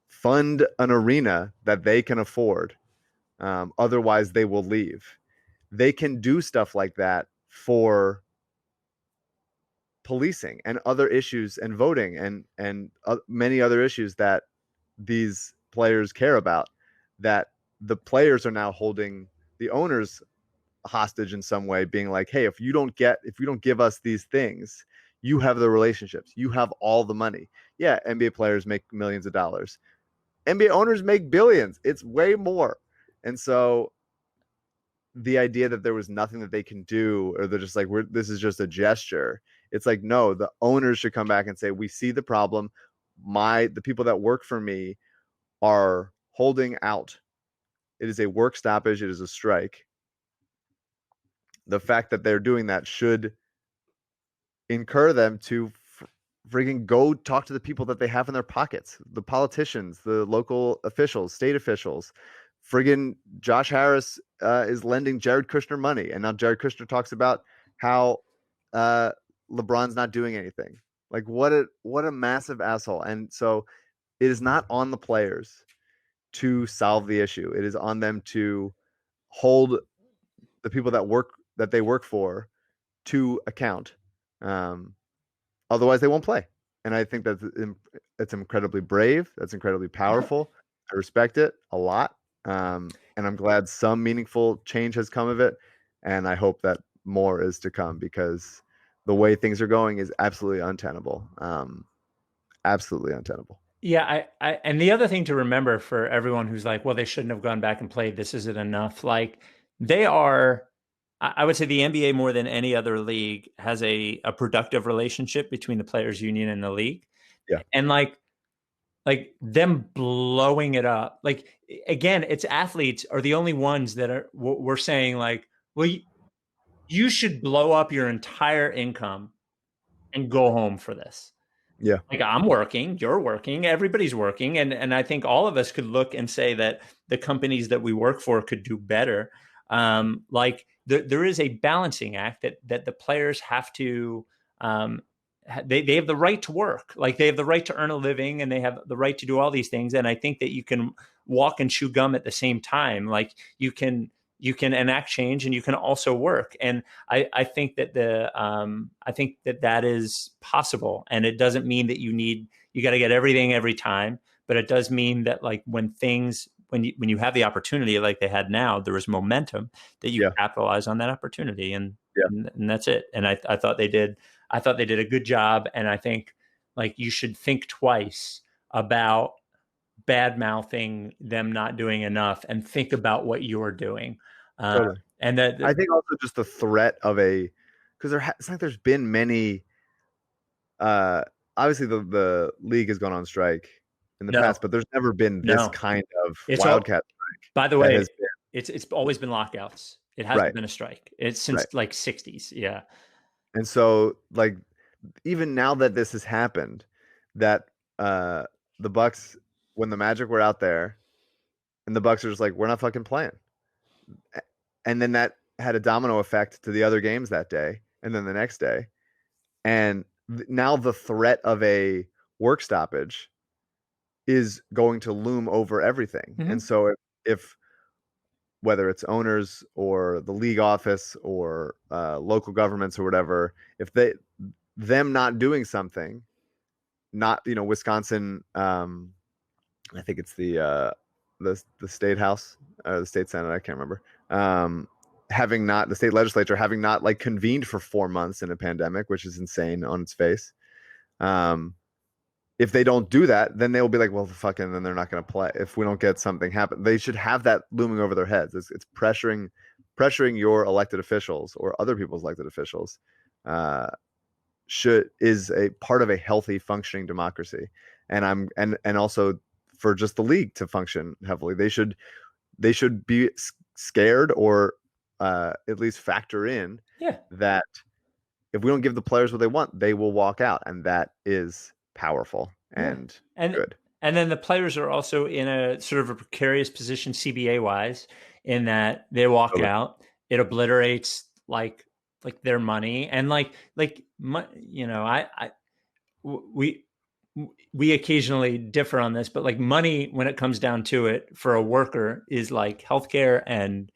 fund an arena that they can afford. Otherwise, they will leave. They can do stuff like that for policing and other issues and voting and many other issues that these players care about, that the players are now holding the owners hostage in some way, being like, hey, if you don't give us these things, you have the relationships, you have all the money. Yeah, NBA players make millions of dollars. NBA owners make billions. It's way more. And so the idea that there was nothing that they can do, or they're just like, this is just a gesture. It's like, no, the owners should come back and say, we see the problem. The people that work for me are holding out. It is a work stoppage. It is a strike. The fact that they're doing that should incur them to friggin' go talk to the people that they have in their pockets, the politicians, the local officials, state officials. Friggin' Josh Harris is lending Jared Kushner money, and now Jared Kushner talks about how LeBron's not doing anything. Like, what a massive asshole. And so it is not on the players to solve the issue. It is on them to hold the people that they work for to account. Otherwise, they won't play. And I think that's incredibly brave. That's incredibly powerful. I respect it a lot. And I'm glad some meaningful change has come of it. And I hope that more is to come, because the way things are going is absolutely untenable. Absolutely untenable. Yeah, and the other thing to remember for everyone who's like, well, they shouldn't have gone back and played, this isn't enough. Like, they are, I would say the NBA more than any other league has a productive relationship between the players union and the league. Yeah. And like them blowing it up. Like, again, it's athletes are the only ones that we're saying like, well, you should blow up your entire income and go home for this. Yeah. Like, I'm working, you're working, everybody's working. And I think all of us could look and say that the companies that we work for could do better. Like there is a balancing act that the players have to, they have the right to work. Like, they have the right to earn a living, and they have the right to do all these things. And I think that you can walk and chew gum at the same time. Like, you can enact change and you can also work. And I think that that is possible. And it doesn't mean that you got to get everything every time, but it does mean that, like, when you have the opportunity like they had now, there is momentum that you capitalize on that opportunity. And that's it. And I thought they did a good job. And I think, like, you should think twice about bad mouthing them not doing enough, and think about what you're doing. Totally. And that I think also just the threat of because it's like there's been many. Obviously, the league has gone on strike in the past, but there's never been this kind of wildcat strike. By the way, it's always been lockouts. It hasn't been a strike. It's since like 60s. Yeah. And so like even now that this has happened, that the Bucks, when the Magic were out there, and the Bucks are just like, we're not fucking playing. And then that had a domino effect to the other games that day, and then the next day. And now the threat of a work stoppage is going to loom over everything. Mm-hmm. And so if whether it's owners or the league office or local governments or whatever, if them not doing something, not, Wisconsin, I think it's the state house or the state senate, I can't remember, the state legislature having not like convened for 4 months in a pandemic, which is insane on its face. If they don't do that, then they'll be like, well, fucking, then they're not going to play if we don't get something happen. They should have that looming over their heads. It's pressuring your elected officials or other people's elected officials. Is a part of a healthy functioning democracy, and also for just the league to function heavily, they should be scared or at least factor in that if we don't give the players what they want, they will walk out, and that is powerful and good. And then the players are also in a sort of a precarious position CBA wise, in that they walk out, it obliterates like their money, and we occasionally differ on this, but like money, when it comes down to it, for a worker is like healthcare and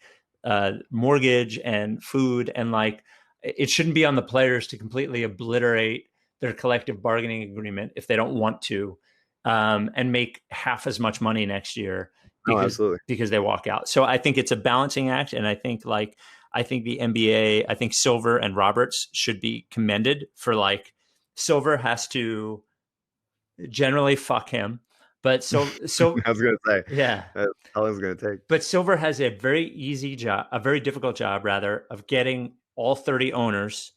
mortgage and food, and like it shouldn't be on the players to completely obliterate their collective bargaining agreement if they don't want to, and make half as much money next year because they walk out. So I think it's a balancing act, and I think the NBA, I think Silver and Roberts should be commended for like, Silver has to generally fuck him, but so I was gonna say, yeah, that's how it's gonna take. But Silver has a very difficult job rather, of getting all 30 owners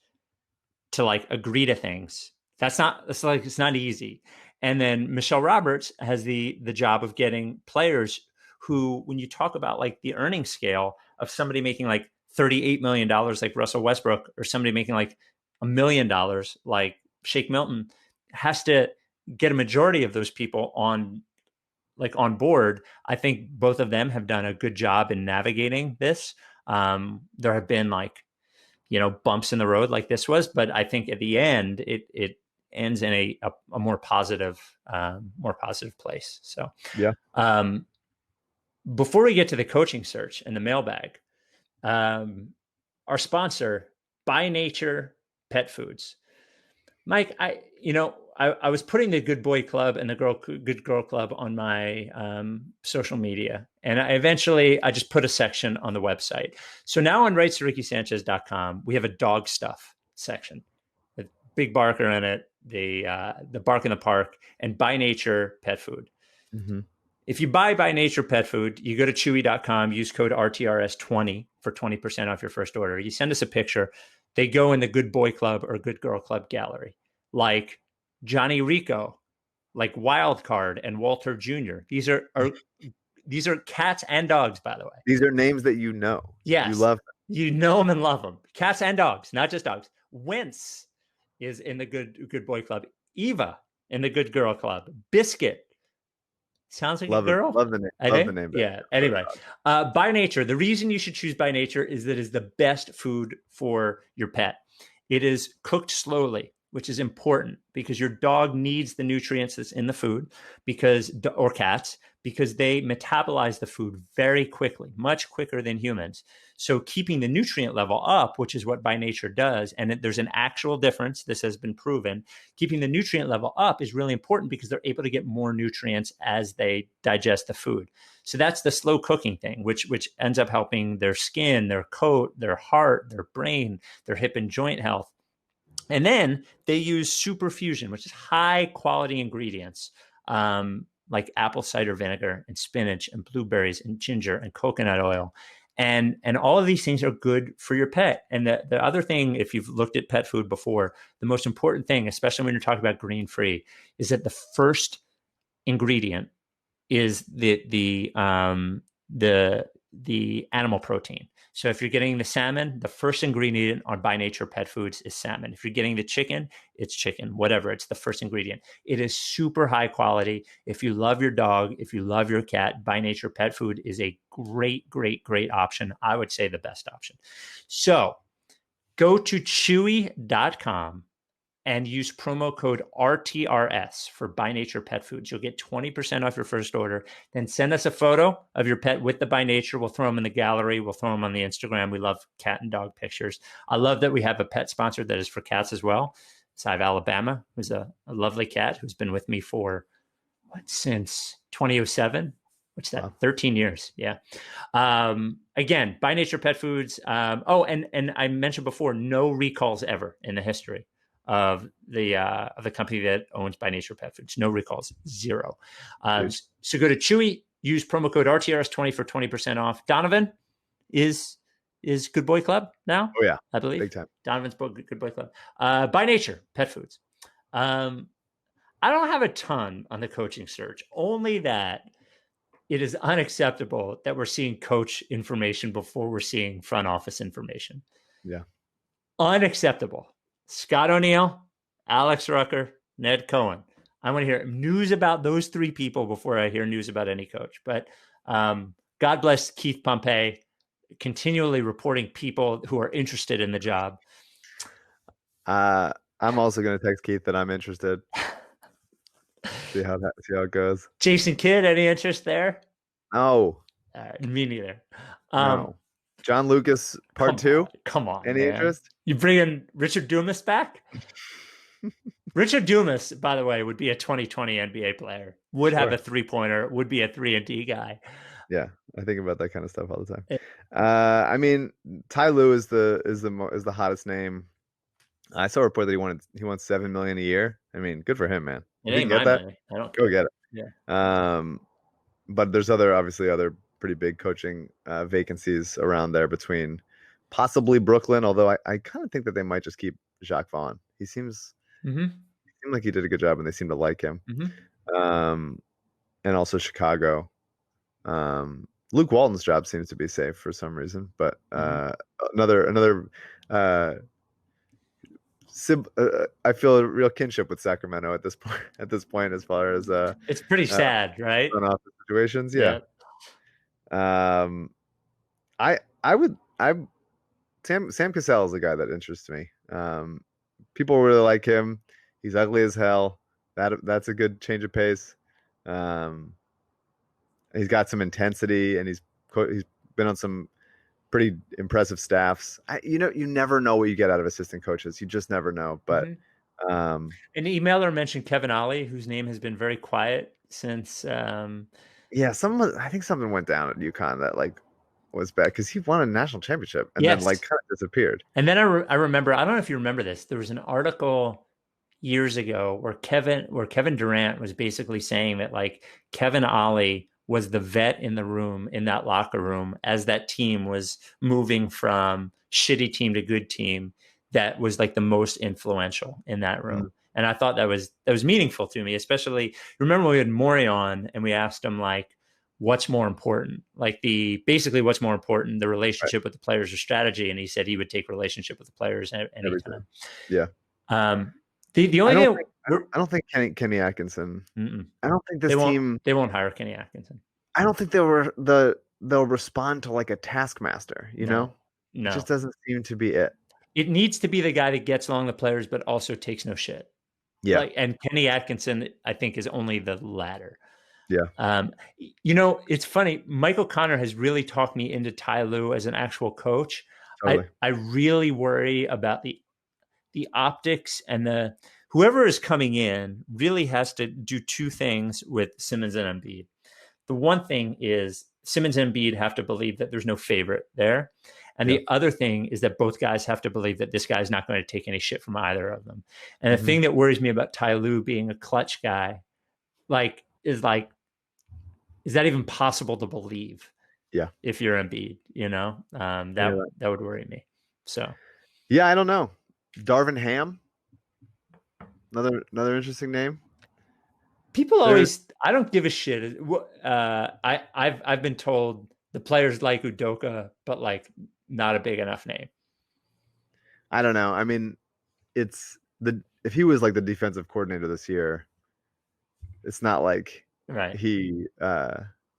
to like agree to things. It's not easy. And then Michelle Roberts has the job of getting players who, when you talk about like the earning scale of somebody making like $38 million like Russell Westbrook, or somebody making like $1 million like Shake Milton, has to get a majority of those people on board. I think both of them have done a good job in navigating this. There have been like, bumps in the road like this was, but I think at the end it ends in a more positive place. So yeah. Before we get to the coaching search and the mailbag, our sponsor, By Nature Pet Foods. Mike, I was putting the Good Boy Club and the Good Girl Club on my social media, and I just put a section on the website. So now on RightsToRickySanchez.com, we have a dog stuff section with Big Barker in it, the Bark in the Park, and By Nature Pet Food. Mm-hmm. If you buy By Nature Pet Food, you go to Chewy.com, use code RTRS20 for 20% off your first order. You send us a picture. They go in the Good Boy Club or Good Girl Club gallery, like Johnny Rico, like Wild Card and Walter Jr. These are cats and dogs, by the way. These are names that you know. Yes. You love them. You know them and love them. Cats and dogs, not just dogs. Wentz is in the Good Boy Club. Eva in the Good Girl Club. Biscuit. Sounds like a girl. Love the name. Love the name. Yeah. Anyway, By Nature. The reason you should choose By Nature is that it's the best food for your pet. It is cooked slowly, which is important because your dog needs the nutrients that's in the food, or cats, because they metabolize the food very quickly, much quicker than humans. So keeping the nutrient level up, which is what By Nature does, and there's an actual difference, this has been proven, keeping the nutrient level up is really important because they're able to get more nutrients as they digest the food. So that's the slow cooking thing, which ends up helping their skin, their coat, their heart, their brain, their hip and joint health. And then they use Superfusion, which is high quality ingredients, like apple cider vinegar and spinach and blueberries and ginger and coconut oil. And all of these things are good for your pet. And the other thing, if you've looked at pet food before, the most important thing, especially when you're talking about grain-free, is that the first ingredient is the the animal protein. So if you're getting the salmon, the first ingredient on By Nature Pet Foods is salmon. If you're getting the chicken, it's chicken, whatever. It's the first ingredient. It is super high quality. If you love your dog, if you love your cat, By Nature Pet Food is a great, great, great option. I would say the best option. So go to chewy.com and use promo code RTRS for By Nature Pet Foods. You'll get 20% off your first order. Then send us a photo of your pet with the By Nature. We'll throw them in the gallery. We'll throw them on the Instagram. We love cat and dog pictures. I love that we have a pet sponsor that is for cats as well. So I have Alabama, who's a lovely cat who's been with me for, since 2007? What's that? Wow. 13 years. Yeah. Again, By Nature Pet Foods. And I mentioned before, no recalls ever in the history of the company that owns By Nature Pet Foods. No recalls, 0. So go to Chewy, use promo code RTRS20 for 20% off. Donovan is Good Boy Club now. Oh yeah, I believe big time. Donovan's Good Boy Club. By Nature Pet Foods. I don't have a ton on the coaching search, only that it is unacceptable that we're seeing coach information before we're seeing front office information. Yeah, unacceptable. Scott O'Neill, Alex Rucker, Ned Cohen. I want to hear news about those 3 people before I hear news about any coach. But God bless Keith Pompey, continually reporting people who are interested in the job. I'm also going to text Keith that I'm interested. see how it goes. Jason Kidd, any interest there? No. Me neither. No. John Lucas, part 2. Come on. Any interest? You bring in Richard Dumas back? Richard Dumas, by the way, would be a 2020 NBA player. Would have a 3-pointer. Would be a 3-and-D guy. Yeah, I think about that kind of stuff all the time. I mean, Ty Lue is the hottest name. I saw a report that he wants $7 million a year. I mean, good for him, man. It ain't my money. I don't go get it. Yeah. But there's other pretty big coaching vacancies around there between possibly Brooklyn, although I kind of think that they might just keep Jacques Vaughn. He seemed like he did a good job and they seem to like him. And also Chicago. Luke Walton's job seems to be safe for some reason, but another I feel a real kinship with Sacramento at this point as far as it's pretty sad, right? On office situations, yeah. Sam Cassell is a guy that interests me. People really like him. He's ugly as hell. That's a good change of pace. He's got some intensity, and he's been on some pretty impressive staffs. You never know what you get out of assistant coaches. You just never know. But an emailer mentioned Kevin Ollie, whose name has been very quiet since. I think something went down at UConn that was bad because he won a national championship and then kind of disappeared. And then I remember, I don't know if you remember this. There was an article years ago where Kevin Durant was basically saying that Kevin Ollie was the vet in the room, in that locker room, as that team was moving from shitty team to good team, that was the most influential in that room. And I thought that was meaningful to me, especially, remember when we had Morey on and we asked him what's more important? What's more important, the relationship with the players or strategy? And he said he would take relationship with the players anytime. Yeah. The only thing I don't think Kenny Atkinson. I don't think they won't hire Kenny Atkinson. I don't think they'll respond to a taskmaster. No, it just doesn't seem to be it. It needs to be the guy that gets along the players, but also takes no shit. Yeah. And Kenny Atkinson, I think, is only the latter. Yeah. It's funny. Michael Connor has really talked me into Ty Lue as an actual coach. Totally. I really worry about the optics, and whoever is coming in really has to do 2 things with Simmons and Embiid. The one thing is Simmons and Embiid have to believe that there's no favorite there. And the other thing is that both guys have to believe that this guy's not going to take any shit from either of them. And the thing that worries me about Ty Lue being a clutch guy, is that even possible to believe? Yeah. If you're Embiid, that would worry me. So. Yeah, I don't know. Darvin Ham, another interesting name. People always, I don't give a shit. I've been told the players like Udoka, but like not a big enough name. I don't know. I mean, if he was like the defensive coordinator this year, it's not like he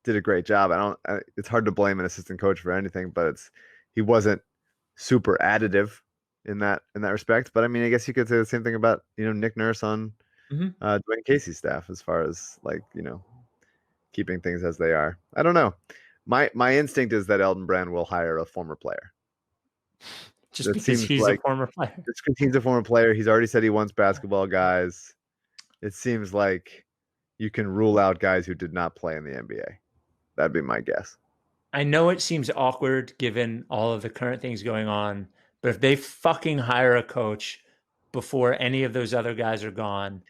did a great job. It's hard to blame an assistant coach for anything, but he wasn't super additive in that respect. But I mean, I guess you could say the same thing about, Nick Nurse on Dwayne Casey's staff, as far as like, keeping things as they are. I don't know. My instinct is that Elton Brand will hire a former player. Just because he's a former player. Just because he's a former player. He's already said he wants basketball guys. It seems like you can rule out guys who did not play in the NBA. That'd be my guess. I know it seems awkward given all of the current things going on, but if they fucking hire a coach before any of those other guys are gone,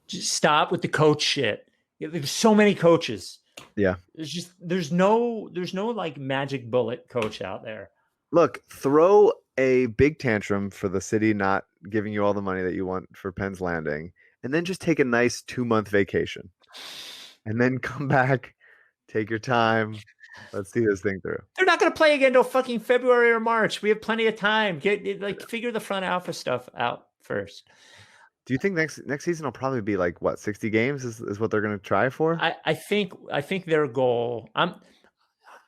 just stop with the coach shit. There's so many coaches. Yeah. There's no like magic bullet coach out there. Look, throw a big tantrum for the city not giving you all the money that you want for Penn's Landing, and then just take a nice 2-month vacation. And then come back, take your time. Let's see this thing through. They're not going to play again until fucking February or March. We have plenty of time. Figure the front office stuff out first. Do you think next season will probably be like 60 games is what they're going to try for? I think their goal.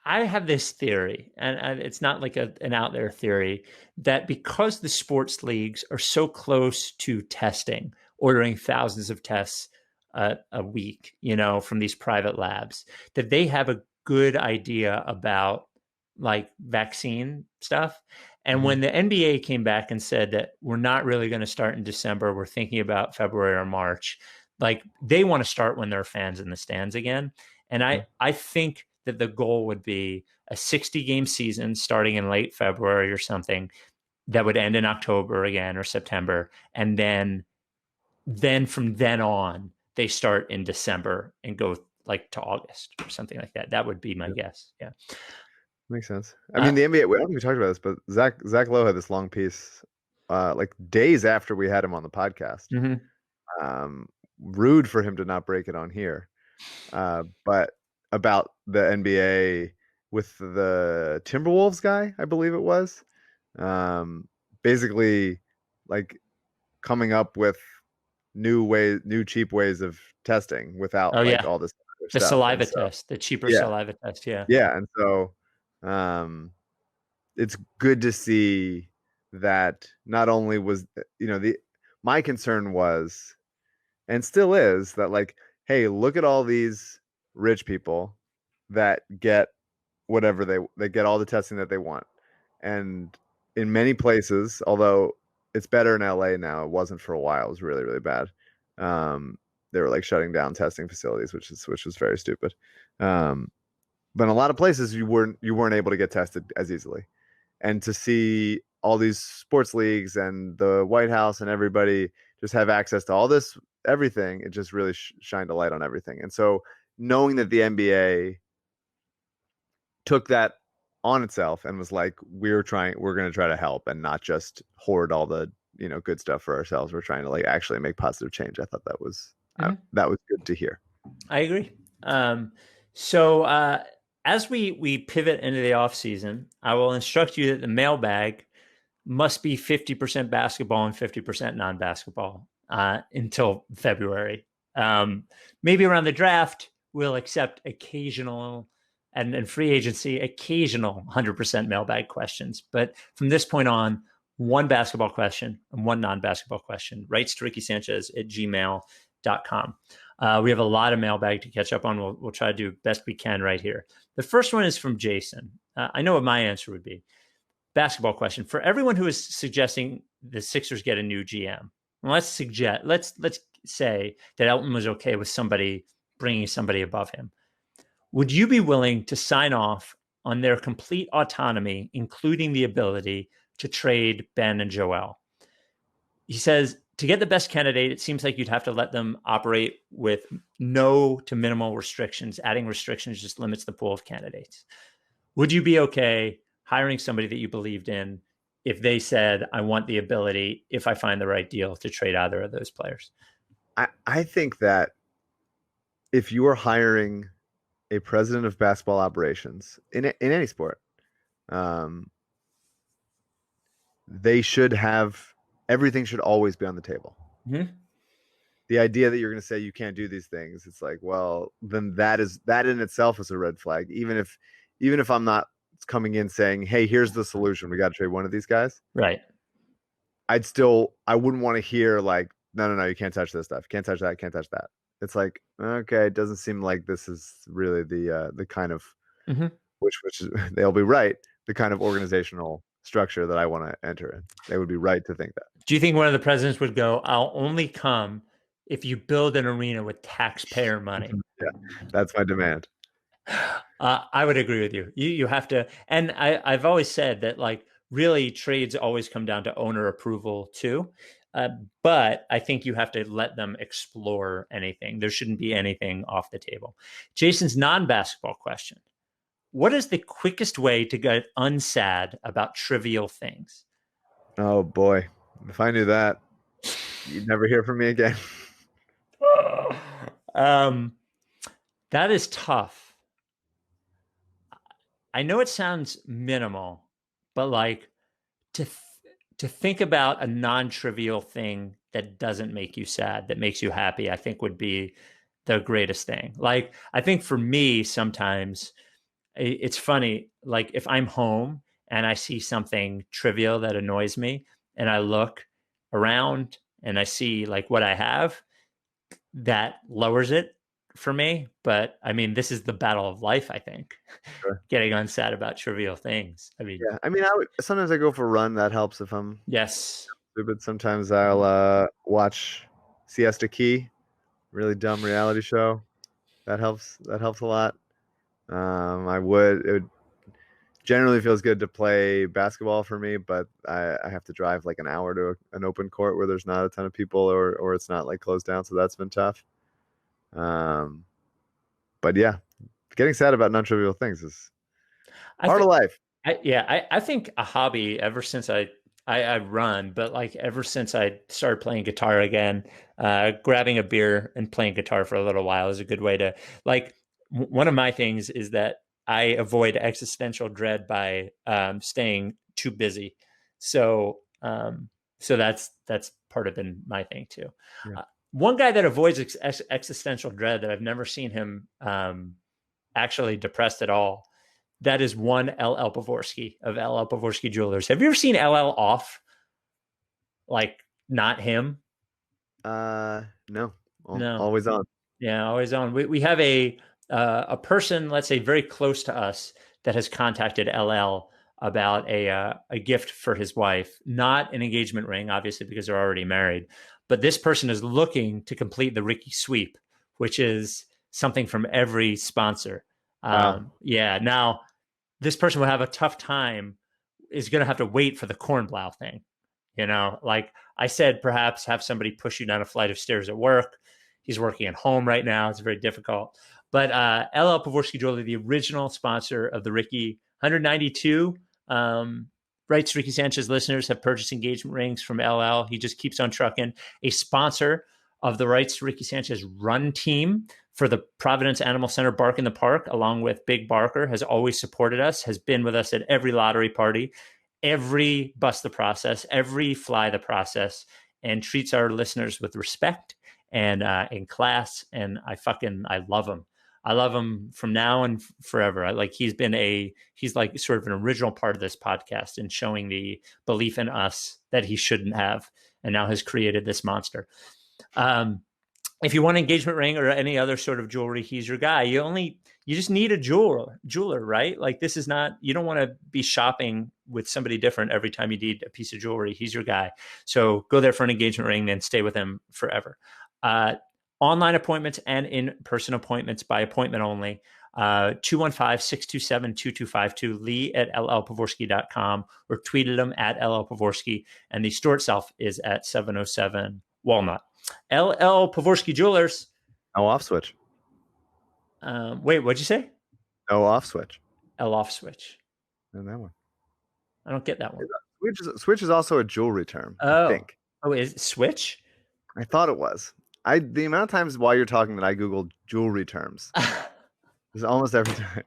I have this theory, and it's not like an out there theory, that because the sports leagues are so close to testing, ordering thousands of tests a week, from these private labs, that they have a good idea about like vaccine stuff. And when the NBA came back and said that we're not really going to start in December, we're thinking about February or March, like they want to start when there are fans in the stands again. And I think that the goal would be a 60-game season starting in late February or something that would end in October again or September. And then from then on, they start in December and go like to August or something like that. That would be my guess. Yeah. Makes sense. I mean, the NBA, I don't think we talked about this, but Zach Lowe had this long piece like days after we had him on the podcast. Rude for him to not break it on here. But about the NBA with the Timberwolves guy, I believe it was, basically like coming up with new cheap ways of testing without all this the stuff. Saliva test, the cheaper saliva test. Yeah. And so it's good to see that not only was, my concern was, and still is, that like, hey, look at all these rich people that get whatever they get all the testing that they want. And in many places, although it's better in LA now, it wasn't for a while. It was really, really bad. They were like shutting down testing facilities, which was very stupid. But in a lot of places you weren't able to get tested as easily. And to see all these sports leagues and the White House and everybody just have access to all this, everything, it just really shined a light on everything. And so knowing that the NBA took that on itself and was like, we're going to try to help and not just hoard all the, good stuff for ourselves. We're trying to like actually make positive change. I thought that was good to hear. I agree. So as we pivot into the off season, I will instruct you that the mailbag must be 50% basketball and 50% non-basketball until February. Maybe around the draft, we'll accept occasional and free agency, occasional 100% mailbag questions. But from this point on, one basketball question and one non-basketball question. Writes to rickysanchez@gmail.com. We have a lot of mailbag to catch up on. We'll try to do best we can right here. The first one is from Jason. I know what my answer would be. Basketball question. For everyone who is suggesting the Sixers get a new GM, let's say that Elton was okay with somebody bringing somebody above him. Would you be willing to sign off on their complete autonomy, including the ability to trade Ben and Joel? He says, to get the best candidate, it seems like you'd have to let them operate with no to minimal restrictions. Adding restrictions just limits the pool of candidates. Would you be okay hiring somebody that you believed in if they said, I want the ability, if I find the right deal, to trade either of those players? I think that if you are hiring a president of basketball operations in any sport, they should have everything should always be on the table. Mm-hmm. The idea that you're going to say you can't do these things, it's like, well, then that in itself is a red flag. Even if I'm not coming in saying, hey, here's the solution, we got to trade one of these guys. Right. I wouldn't want to hear like, no, you can't touch this stuff. Can't touch that. Can't touch that. It's like, okay, it doesn't seem like this is really the kind of, which they'll be right, the kind of organizational structure that I want to enter in. They would be right to think that. Do you think one of the presidents would go, I'll only come if you build an arena with taxpayer money? Yeah, that's my demand. I would agree with you. You have to, and I've always said that like really trades always come down to owner approval too. But I think you have to let them explore anything. There shouldn't be anything off the table. Jason's non-basketball question. What is the quickest way to get unsad about trivial things? Oh boy. If I knew that, you'd never hear from me again. That is tough. I know it sounds minimal, but like to think about a non-trivial thing that doesn't make you sad, that makes you happy, I think would be the greatest thing. Like, I think for me, sometimes it's funny, like if I'm home and I see something trivial that annoys me and I look around and I see like what I have, that lowers it for me. But I mean, this is the battle of life, I think. Sure. Getting unsad about trivial things. I mean, sometimes I go for a run. That helps if I'm stupid. Sometimes I'll watch Siesta Key, really dumb reality show. That helps a lot. It would generally feels good to play basketball for me, but I have to drive like an hour to an open court where there's not a ton of people or it's not like closed down. So that's been tough. But yeah, getting sad about non-trivial things is part of life. I think a hobby ever since I run, but like ever since I started playing guitar again, grabbing a beer and playing guitar for a little while is a good way to like, one of my things is that I avoid existential dread by staying too busy. So that's part of my thing too. Yeah. One guy that avoids existential dread that I've never seen him actually depressed at all. That is one LL Pavorsky of LL Pavorsky Jewelers. Have you ever seen LL off? Like not him? No. No. Always on. Yeah, always on. We have a person, let's say very close to us, that has contacted LL about a gift for his wife, not an engagement ring, obviously, because they're already married. But this person is looking to complete the Ricky sweep, which is something from every sponsor. Wow. Yeah. Now, this person will have a tough time, is going to have to wait for the Kornblau thing. You know, like I said, perhaps have somebody push you down a flight of stairs at work. He's working at home right now. It's very difficult. But LL Pavorsky Jewelry, the original sponsor of the Ricky 192, Rights to Ricky Sanchez listeners have purchased engagement rings from LL. He just keeps on trucking. A sponsor of the Rights to Ricky Sanchez run team for the Providence Animal Center Bark in the Park, along with Big Barker, has always supported us, has been with us at every lottery party, every Bust the Process, every Fly the Process, and treats our listeners with respect and in class. And I love him. I love him from now and forever. He's like sort of an original part of this podcast and showing the belief in us that he shouldn't have, and now has created this monster. If you want an engagement ring or any other sort of jewelry, he's your guy. You just need a jeweler, right? Like this is not, you don't want to be shopping with somebody different every time you need a piece of jewelry. He's your guy. So go there for an engagement ring, then stay with him forever. Online appointments and in-person appointments by appointment only. 215-627-2252, lee@llpavorsky.com, or tweet at him at llpavorsky. And the store itself is at 707 Walnut. LL Pavorsky Jewelers. No off switch. Wait, what'd you say? No off switch. L off switch. And that one. I don't get that one. Switch is also a jewelry term, I think. Oh, is it switch? I thought it was. The amount of times while you're talking that I Googled jewelry terms. It's almost every time.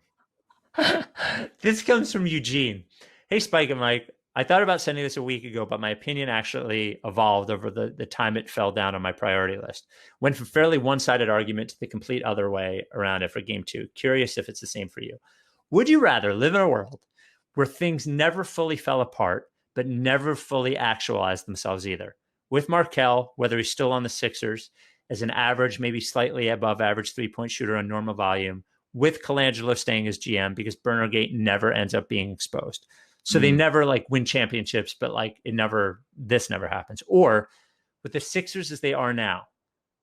This comes from Eugene. Hey, Spike and Mike. I thought about sending this a week ago, but my opinion actually evolved over the time it fell down on my priority list. Went from fairly one-sided argument to the complete other way around it for game 2. Curious if it's the same for you. Would you rather live in a world where things never fully fell apart, but never fully actualized themselves either? With Markelle, whether he's still on the Sixers, as an average, maybe slightly above average three-point shooter on normal volume, with Colangelo staying as GM because Burnergate never ends up being exposed. So they never like win championships, but like this never happens. Or with the Sixers as they are now,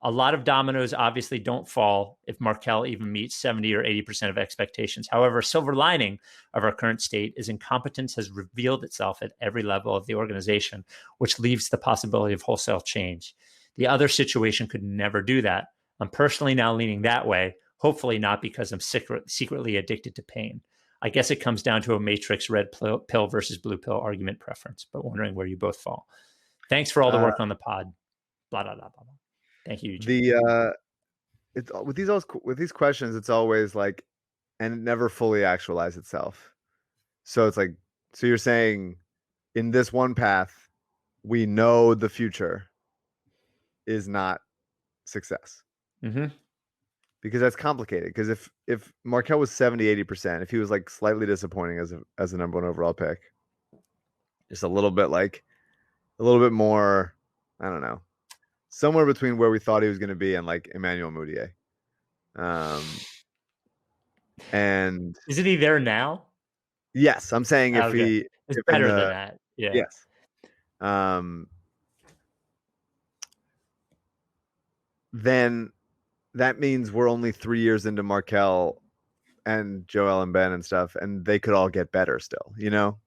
a lot of dominoes obviously don't fall if Markelle even meets 70 or 80% of expectations. However, a silver lining of our current state is incompetence has revealed itself at every level of the organization, which leaves the possibility of wholesale change. The other situation could never do that. I'm personally now leaning that way, hopefully not because I'm secretly addicted to pain. I guess it comes down to a matrix red pill versus blue pill argument preference, but wondering where you both fall. Thanks for all the work on the pod. Blah, blah, blah, blah, blah. Thank you, Eugene. It's with these questions, it's always like, and it never fully actualized itself. So it's like, so you're saying in this one path, we know the future is not success. Mm-hmm. Because that's complicated. Because if Markelle was 70-80%, if he was like slightly disappointing as a number 1 overall pick, just a little bit more, I don't know, somewhere between where we thought he was going to be and like Emmanuel Mudiay. And isn't he there now? Yes, I'm saying if he it's better than that. Yeah. Yes. Then that means we're only 3 years into Markelle and Joel Embiid and stuff, and they could all get better still, you know?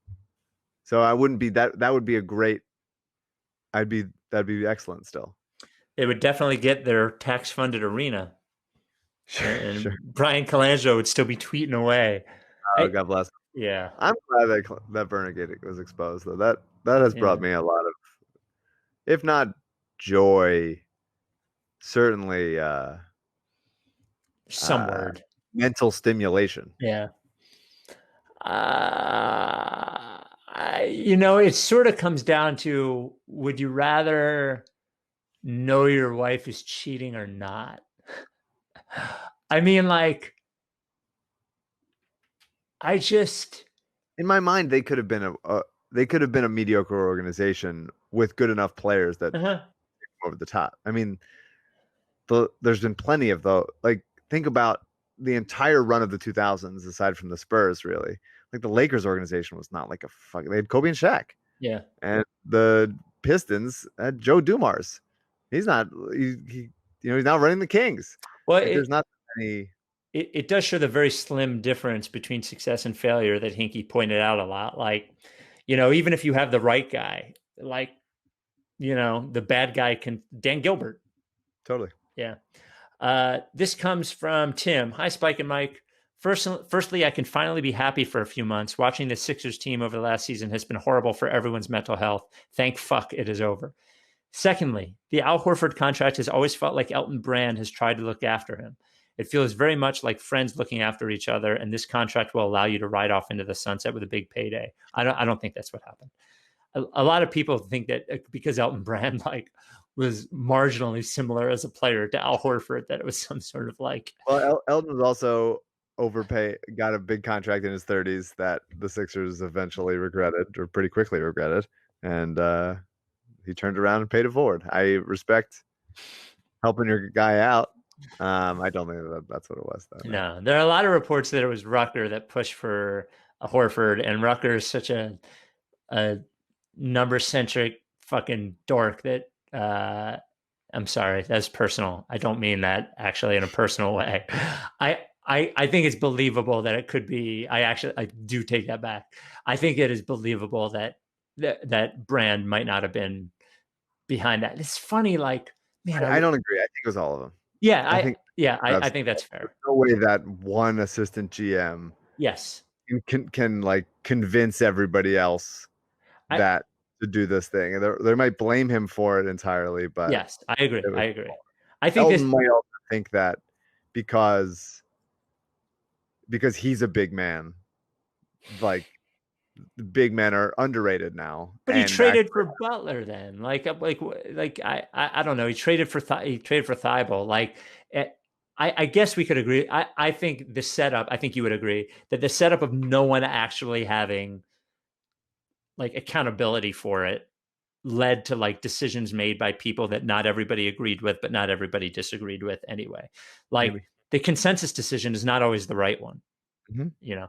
So I wouldn't be that would be a great, that'd be excellent still. It would definitely get their tax funded arena. Sure. Brian Colangelo would still be tweeting away. Oh, God bless. Yeah. I'm glad that Burnergate was exposed though. That has brought me a lot of, if not joy, certainly some word. Mental stimulation. Yeah. It sort of comes down to, would you rather know your wife is cheating or not? I mean, like, in my mind, they could have been a mediocre organization with good enough players that over the top. I mean, there's been plenty of like, think about the entire run of the 2000s, aside from the Spurs, really. Like the Lakers organization was not like they had Kobe and Shaq. Yeah. And the Pistons had Joe Dumars. He's not he's not running the Kings. Well, like, there's not any. It does show the very slim difference between success and failure that Hinkie pointed out a lot. Like, even if you have the right guy, like, the bad guy Dan Gilbert. Totally. Yeah. This comes from Tim. Hi, Spike and Mike. Firstly, I can finally be happy for a few months. Watching the Sixers team over the last season has been horrible for everyone's mental health. Thank fuck it is over. Secondly, the Al Horford contract has always felt like Elton Brand has tried to look after him. It feels very much like friends looking after each other, and this contract will allow you to ride off into the sunset with a big payday. I don't think that's what happened. A lot of people think that because Elton Brand was marginally similar as a player to Al Horford, that it was some sort of like. Well, Elton was also overpaid, got a big contract in his 30s that the Sixers eventually regretted, or pretty quickly regretted, and he turned around and paid it forward. I respect helping your guy out. I don't think that's what it was, though. No, there are a lot of reports that it was Rucker that pushed for Horford, and Rucker is such a number-centric fucking dork that I'm sorry, that's personal. I don't mean that actually in a personal way. I think it's believable that it could be. I do take that back. I think it is believable that Brand might not have been behind that. It's funny, like, man. I don't agree. I think it was all of them. Yeah, I think that's fair. There's no way that one assistant GM can like convince everybody else that to do this thing. They might blame him for it entirely, but yes, I agree. I think Elton might also think that because because he's a big man. Like the big men are underrated now. But he traded for Butler then. Like I don't know. He traded for Thibault. Like I guess we could agree. I think the setup. I think you would agree that the setup of no one actually having like accountability for it led to like decisions made by people that not everybody agreed with, but not everybody disagreed with anyway. Like maybe. The consensus decision is not always the right one. Mm-hmm. You know,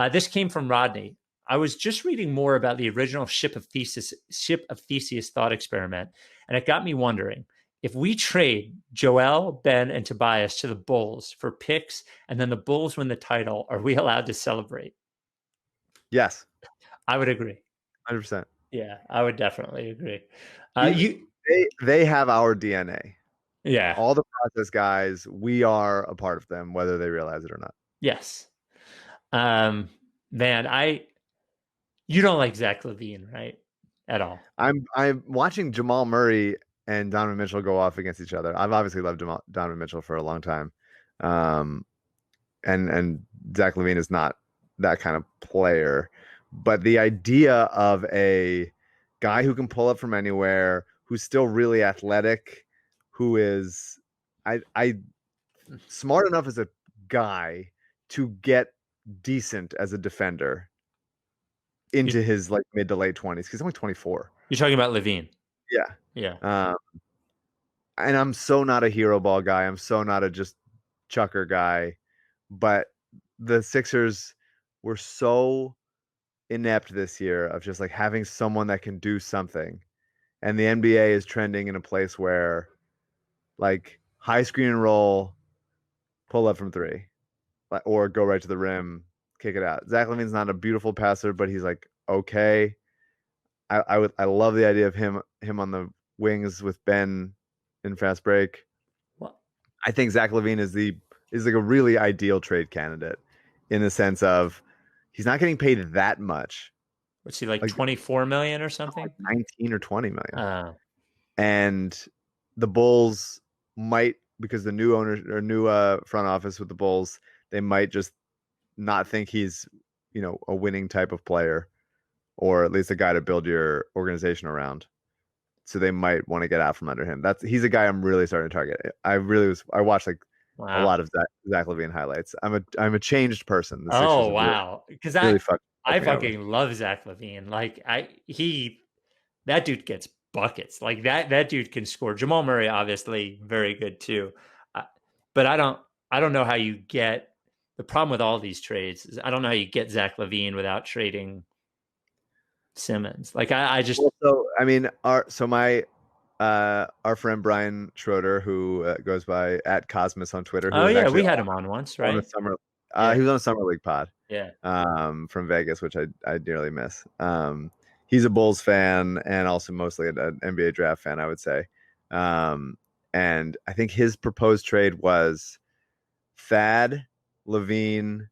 this came from Rodney. I was just reading more about the original Ship of Theseus thought experiment, and it got me wondering if we trade Joel, Ben, and Tobias to the Bulls for picks, and then the Bulls win the title, are we allowed to celebrate? Yes, I would agree. 100%. Yeah, I would definitely agree. They have our DNA. Yeah, all the process guys, we are a part of them, whether they realize it or not. Yes, man, you don't like Zach LaVine, right? At all. I'm watching Jamal Murray and Donovan Mitchell go off against each other. I've obviously loved Donovan Mitchell for a long time. And Zach LaVine is not that kind of player. But the idea of a guy who can pull up from anywhere, who's still really athletic, who is I smart enough as a guy to get decent as a defender into his like mid to late 20s. He's only 24. You're talking about LaVine. Yeah. And I'm so not a hero ball guy. I'm so not a just chucker guy. But the Sixers were so inept this year of just like having someone that can do something. And the NBA is trending in a place where like high screen and roll, pull up from three, or go right to the rim, kick it out. Zach LaVine's not a beautiful passer, but he's like okay. I love the idea of him on the wings with Ben in fast break. Well, I think Zach LaVine is like a really ideal trade candidate in the sense of he's not getting paid that much. What's he like 24 million or something? Like 19 or 20 million. And the Bulls might, because the new owner or new front office with the Bulls, they might just not think he's, a winning type of player, or at least a guy to build your organization around. So they might want to get out from under him. He's a guy I'm really starting to target. I watched like a lot of Zach LaVine highlights. I'm a changed person. Oh wow, because really I fucking love Zach LaVine. Like that dude gets buckets. Like that dude can score. Jamal Murray obviously very good too, but I don't know how you get. The problem with all these trades is I don't know how you get Zach LaVine without trading Simmons. Like I just. So I mean, our friend Brian Schroeder, who goes by @Cosmos on Twitter. Who we had him on once, right? He was on a summer league pod. Yeah. From Vegas, which I dearly miss. He's a Bulls fan and also mostly an NBA draft fan, I would say. And I think his proposed trade was Thad, LaVine,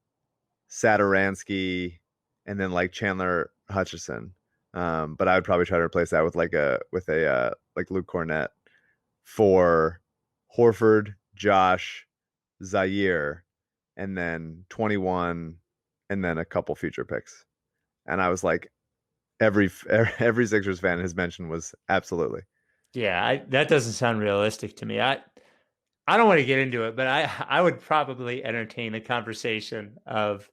Satoransky, and then like Chandler Hutchison. But I would probably try to replace that with a Luke Cornett for Horford, Josh, Zaire, and then 21, and then a couple future picks. And I was like, every Sixers fan has mentioned was absolutely. Yeah, that doesn't sound realistic to me. I don't want to get into it, but I would probably entertain a conversation of,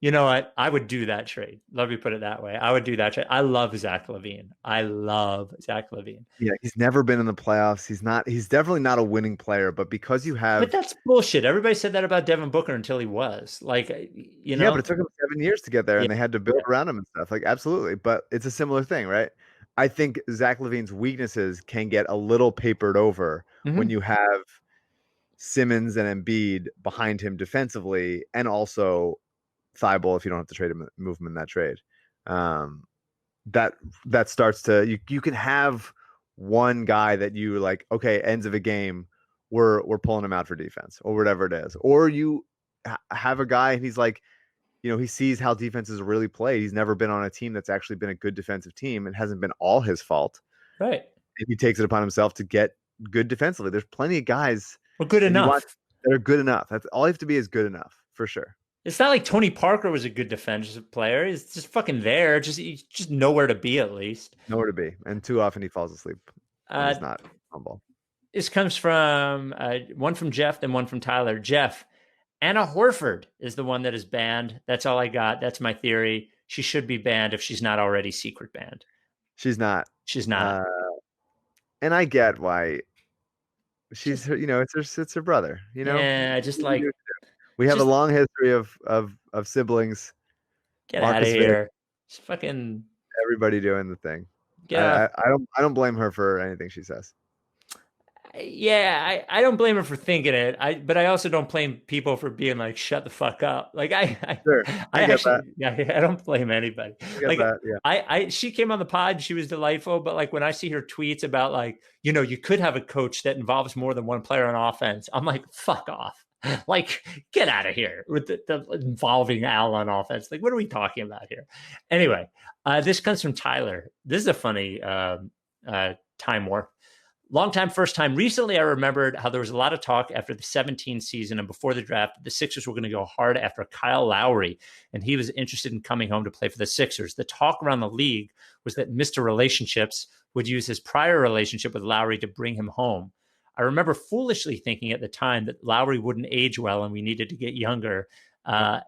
you know what, I would do that trade. Let me put it that way. I would do that trade. I love Zach LaVine. Yeah, he's never been in the playoffs. He's definitely not a winning player, but because you have. But that's bullshit. Everybody said that about Devin Booker until he was. Like, Yeah, but it took him 7 years to get there, and they had to build around him and stuff. Like, absolutely. But it's a similar thing, right? I think Zach LaVine's weaknesses can get a little papered over when you have Simmons and Embiid behind him defensively, and also Thibault if you don't have to trade him, move him in that trade. That starts to you can have one guy that you like, okay, ends of a game, we're pulling him out for defense or whatever it is, or you have a guy and he's like, he sees how defenses really play. He's never been on a team that's actually been a good defensive team. It hasn't been all his fault, right? And he takes it upon himself to get good defensively. There's plenty of guys good enough that are good enough. That's all you have to be, is good enough for sure. It's not like Tony Parker was a good defensive player. He's just fucking there. He's just nowhere to be at least. Nowhere to be. And too often he falls asleep when he's not on ball. This comes from one from Jeff, then one from Tyler. Jeff, Anna Horford is the one that is banned. That's all I got. That's my theory. She should be banned if she's not already secret banned. She's not. She's not. And I get why. She's her, it's her brother. Yeah, just like we have a long history of siblings. Get out of here. Just fucking everybody doing the thing. Yeah, I don't blame her for anything she says. Yeah, I don't blame her for thinking it. But I also don't blame people for being like, shut the fuck up. Like I don't blame anybody. She came on the pod, she was delightful, but like when I see her tweets about like, you could have a coach that involves more than one player on offense, I'm like, fuck off. Like, get out of here with the involving Al on offense. Like, what are we talking about here? Anyway, this comes from Tyler. This is a funny time warp. Long time, first time. Recently, I remembered how there was a lot of talk after the 2017 season and before the draft, the Sixers were going to go hard after Kyle Lowry, and he was interested in coming home to play for the Sixers. The talk around the league was that Mr. Relationships would use his prior relationship with Lowry to bring him home. I remember foolishly thinking at the time that Lowry wouldn't age well and we needed to get younger. At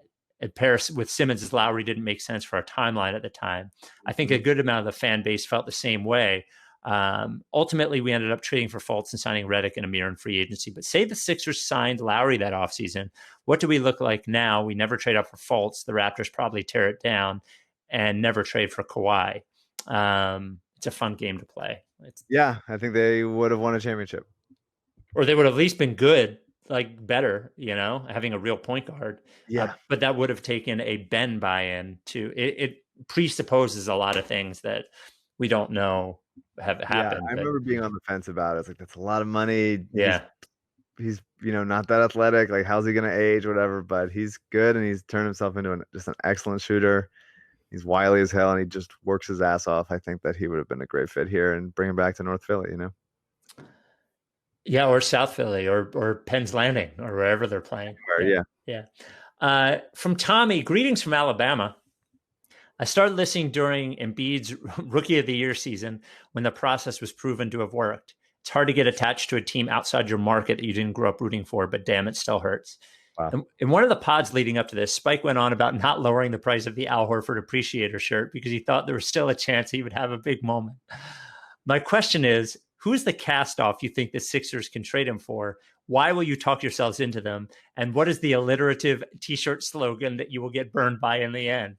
Paris with Simmons, as Lowry didn't make sense for our timeline at the time. I think a good amount of the fan base felt the same way. Ultimately, we ended up trading for Fultz and signing Redick and Amir in free agency. But say the Sixers signed Lowry that offseason, what do we look like now? We never trade up for Fultz. The Raptors probably tear it down and never trade for Kawhi. It's a fun game to play. I think they would have won a championship. Or they would have at least been good, like better, having a real point guard. Yeah. But that would have taken a Ben buy-in to it presupposes a lot of things that we don't know have happened. I remember being on the fence about it. It's like, that's a lot of money. Yeah. He's not that athletic. Like, how's he going to age, whatever, but he's good. And he's turned himself into just an excellent shooter. He's wily as hell and he just works his ass off. I think that he would have been a great fit here and bring him back to North Philly, Yeah, or South Philly or Penn's Landing or wherever they're playing. Yeah. From Tommy, greetings from Alabama. I started listening during Embiid's Rookie of the Year season when the process was proven to have worked. It's hard to get attached to a team outside your market that you didn't grow up rooting for, but damn, it still hurts. Wow. In one of the pods leading up to this, Spike went on about not lowering the price of the Al Horford Appreciator shirt because he thought there was still a chance he would have a big moment. My question is, who's the cast-off you think the Sixers can trade him for? Why will you talk yourselves into them? And what is the alliterative T-shirt slogan that you will get burned by in the end?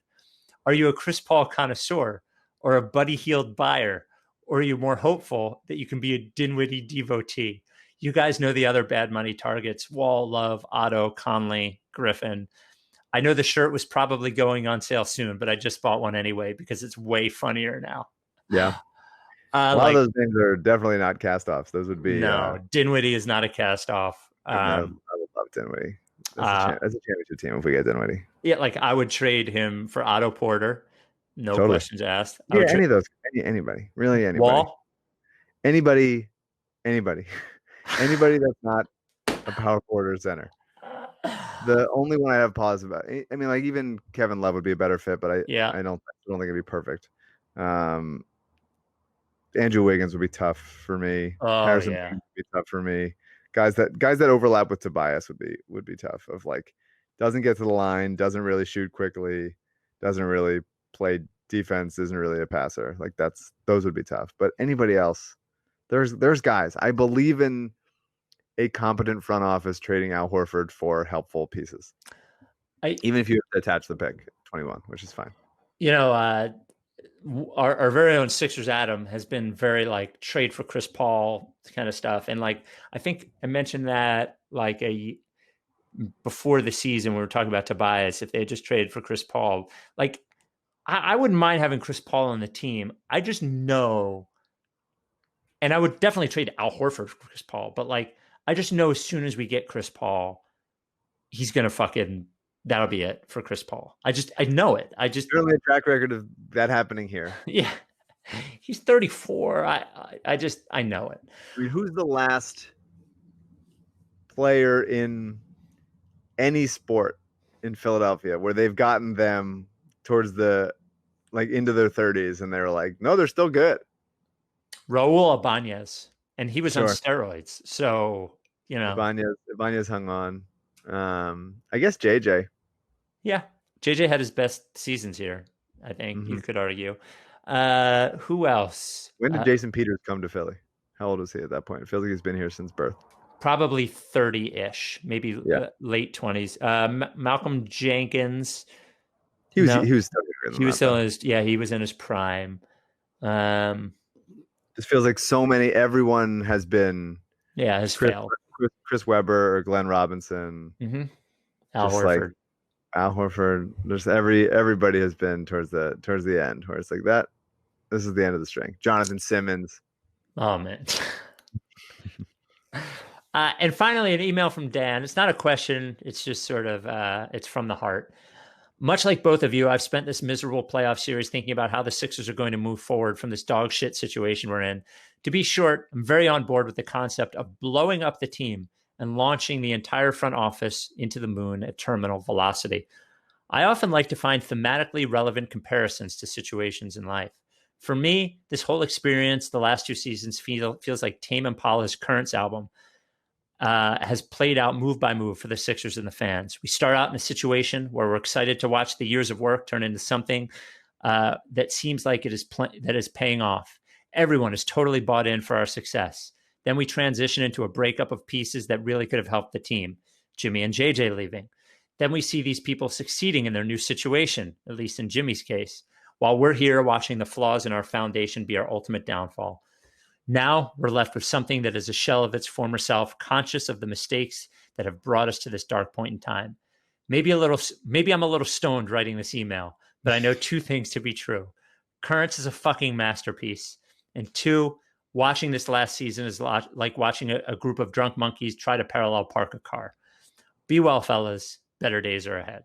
Are you a Chris Paul connoisseur or a Buddy Hield buyer? Or are you more hopeful that you can be a Dinwiddie devotee? You guys know the other bad money targets: Wall, Love, Otto, Conley, Griffin. I know the shirt was probably going on sale soon, but I just bought one anyway because it's way funnier now. Yeah. A lot of those names are definitely not cast-offs. Those would be... No, Dinwiddie is not a cast-off. I would love Dinwiddie. That's a championship team if we get Dinwiddie. Yeah, like I would trade him for Otto Porter. No questions asked. Yeah, any of those. Anybody. Really anybody. Wall? Anybody. Anybody that's not a power forward or center. The only one I have pause about, I mean, like even Kevin Love would be a better fit, but I don't think it'd be perfect. Andrew Wiggins would be tough for me. Harrison would be tough for me. Guys that overlap with Tobias would be tough. Of like, doesn't get to the line, doesn't really shoot quickly, doesn't really play defense, isn't really a passer. Like those would be tough. But anybody else, there's guys. I believe in a competent front office trading Al Horford for helpful pieces. Even if you have to attach the pick 21, which is fine. Our very own Sixers Adam has been very like trade for Chris Paul kind of stuff. And like, I think I mentioned that like before the season, we were talking about Tobias, if they had just traded for Chris Paul, like I wouldn't mind having Chris Paul on the team. I just know, and I would definitely trade Al Horford for Chris Paul, but like, I just know as soon as we get Chris Paul, he's going to that'll be it for Chris Paul. I know it. Certainly a track record of that happening here. Yeah. He's 34. I know it. I mean, who's the last player in any sport in Philadelphia where they've gotten them towards into their 30s, and they're like, no, they're still good. Raul Ibanez, and he was on Sure. steroids, so Ibanez hung on. I guess JJ. Yeah, JJ had his best seasons here, I think you could argue. Who else? When did Jason Peters come to Philly? How old was he at that point? It feels like he's been here since birth. Probably 30-ish, maybe late 20s. Malcolm Jenkins. He was still he was in his prime. Just feels like everyone has been failed. Chris Webber or Glenn Robinson. Mm-hmm. Al Horford. Just everybody has been towards the end where it's like that. This is the end of the string. Jonathan Simmons. Oh man. And finally, an email from Dan. It's not a question. It's just sort of it's from the heart. Much like both of you, I've spent this miserable playoff series thinking about how the Sixers are going to move forward from this dog shit situation we're in. To be short, I'm very on board with the concept of blowing up the team and launching the entire front office into the moon at terminal velocity. I often like to find thematically relevant comparisons to situations in life. For me, this whole experience, the last 2 seasons, feels like Tame Impala's Currents album has played out move by move for the Sixers and the fans. We start out in a situation where we're excited to watch the years of work turn into something that seems like that is paying off. Everyone is totally bought in for our success. Then we transition into a breakup of pieces that really could have helped the team. Jimmy and JJ leaving. Then we see these people succeeding in their new situation, at least in Jimmy's case, while we're here watching the flaws in our foundation be our ultimate downfall. Now we're left with something that is a shell of its former self, conscious of the mistakes that have brought us to this dark point in time. Maybe I'm a little stoned writing this email, but I know 2 things to be true. Currents is a fucking masterpiece. And 2, watching this last season is like watching a group of drunk monkeys try to parallel park a car. Be well, fellas. Better days are ahead.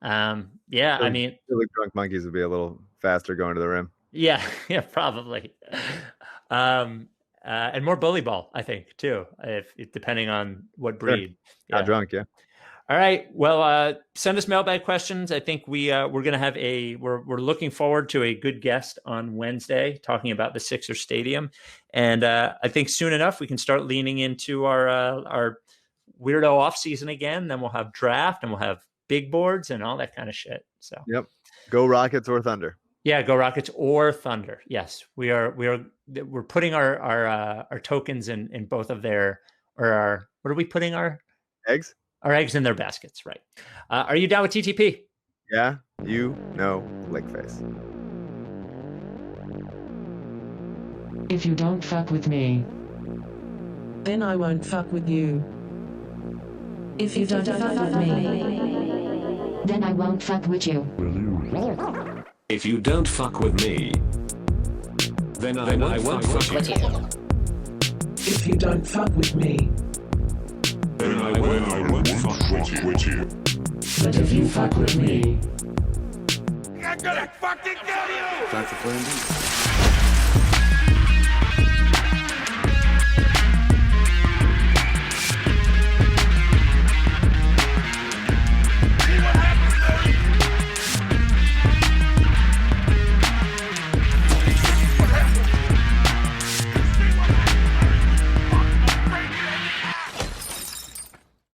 I mean, feel like drunk monkeys would be a little faster going to the rim. Yeah, probably. And more bully ball, I think, too, if depending on what breed. Sure. Not drunk, yeah. All right. Well, send us mailbag questions. I think we're going to have we're looking forward to a good guest on Wednesday talking about the Sixers Stadium, and I think soon enough we can start leaning into our weirdo off season again. Then we'll have draft and we'll have big boards and all that kind of shit. So yep, go Rockets or Thunder. Yeah, go Rockets or Thunder. Yes, we're putting our tokens in both of their what are we putting our eggs? Our eggs in their baskets, right? Are you down with TTP? Yeah, lick face. If you don't fuck with me, then I won't fuck with you. If you don't fuck with me, then I won't fuck with you. If you don't fuck with me, then I won't fuck with you. If you don't fuck with me, then I won't fuck with you. But if you fuck with me, I'm gonna fucking kill you! That's a plan B.